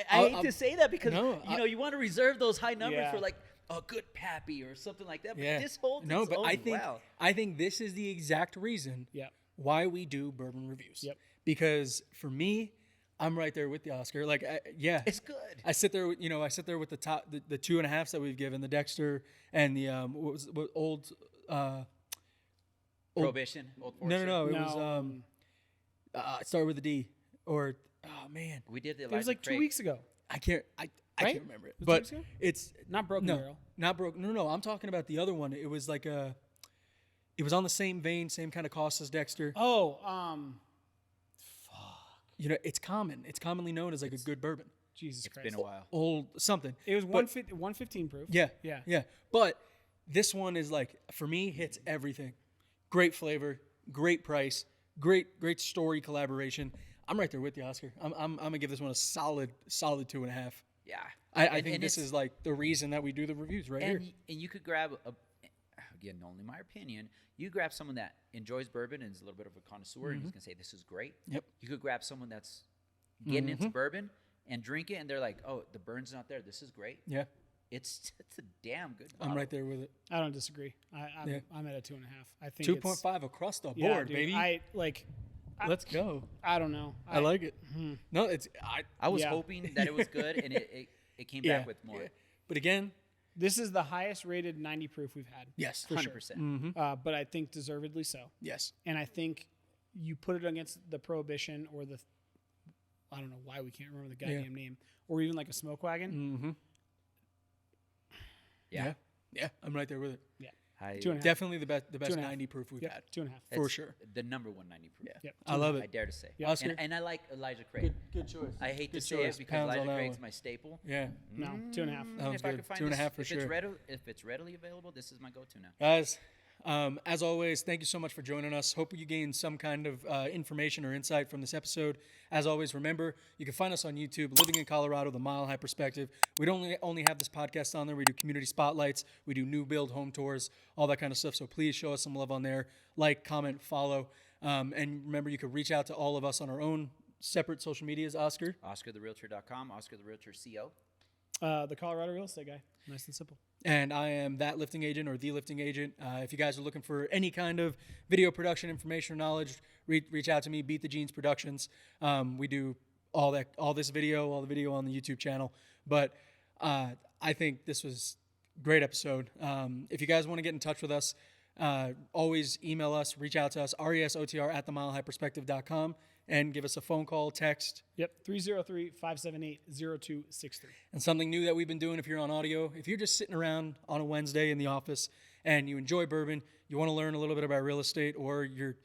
hate to say that because no, you want to reserve those high numbers Yeah. for like a good pappy or something like that. But Yeah. this holds no, its but own I well. think this is the exact reason Yeah. why we do bourbon reviews. Yep. Because for me, I'm right there with the Oscar. Like, It's good. I sit there with the top, the 2.5s that we've given, the Dexter and the old Prohibition. Old Forester. no, it No, was started with a D or oh man, We did the it was like 2 weeks ago. I can't Right? can't remember it, Was it 2 but weeks ago? it's Not Broken no, Barrel. not broke. No, I'm talking about the other one. It was like it was on the same vein, same kind of cost as Dexter. Oh, It's common. It's commonly known as like a good bourbon, Jesus It's Christ. been a while. old something. It was But- 115 proof. Yeah, Yeah. But this one is like for me hits everything. Great flavor, great price, great story collaboration. I'm right there with you, Oscar. I'm gonna give this one a solid 2.5. Yeah. I think this is like the reason that we do the reviews right here. And you could grab again, only my opinion. You grab someone that enjoys bourbon and is a little bit of a connoisseur and is gonna say this is great. Yep. You could grab someone that's getting into bourbon and drink it, and they're like, "Oh, the burn's not there. This is great." Yeah, It's a damn good. I'm bottle. right there with it. I don't disagree. I'm at a 2.5. I think 2.5 across the board, yeah, dude, baby. Let's go. I don't know. I like it. No, it's I was Yeah. hoping that it was good, and it came yeah, back with more. yeah. But again, This is the highest rated 90 proof we've had. yes, for 100%. sure. But I think deservedly so. Yes. And I think you put it against the Prohibition or I don't know why we can't remember the goddamn name, or even like a Smoke Wagon. Mm-hmm. Yeah. Yeah, I'm right there with it. Yeah. 2.5. Definitely the best 2.5. 90 proof we've Yep. had. 2.5. For It's sure. The number 190 proof. Yeah. Yep. I love I it. dare to say. Oscar? And I like Elijah Craig. Good choice. I hate Good to say choice. it because Pounds on Elijah that Craig's one. my staple. Yeah. No, 2.5. Sounds If I good. could find 2.5 for this, sure. If it's readily available, this is my go-to now. Guys, as always, thank you so much for joining us. Hope you gained some kind of information or insight from this episode. As always, remember, you can find us on YouTube, Living in Colorado, The Mile High Perspective. We don't only have this podcast on there. We do community spotlights. We do new build home tours, all that kind of stuff. So please show us some love on there. Like, comment, follow. And remember, you can reach out to all of us on our own separate social medias, Oscar. OscarTheRealtor.com, OscarTheRealtor.co. The Colorado real estate guy. Nice and simple. And I am That Lifting Agent or The Lifting Agent. If you guys are looking for any kind of video production information or knowledge, reach out to me, Beat the Jeans Productions. We do all the video on the YouTube channel. But I think this was a great episode. If you guys want to get in touch with us, always email us, reach out to us, resotr@themilehighperspective.com, and give us a phone call, text. Yep. 303-578-0263. And something new that we've been doing if you're on audio, if you're just sitting around on a Wednesday in the office and you enjoy bourbon, you want to learn a little bit about real estate, or you're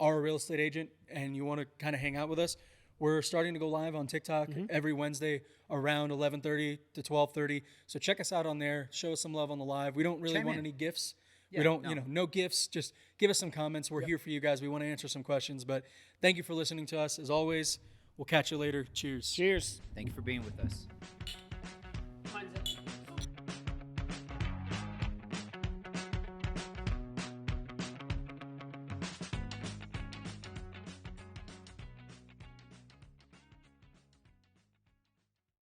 a real estate agent and you want to kind of hang out with us, we're starting to go live on TikTok every Wednesday around 11:30 to 12:30. So check us out on there. Show us some love on the live. We don't really Chime want in. any gifts. Yeah, we don't, no. no gifts. Just give us some comments. We're here for you guys. We want to answer some questions. But thank you for listening to us. As always, we'll catch you later. Cheers. Cheers. Thank you for being with us.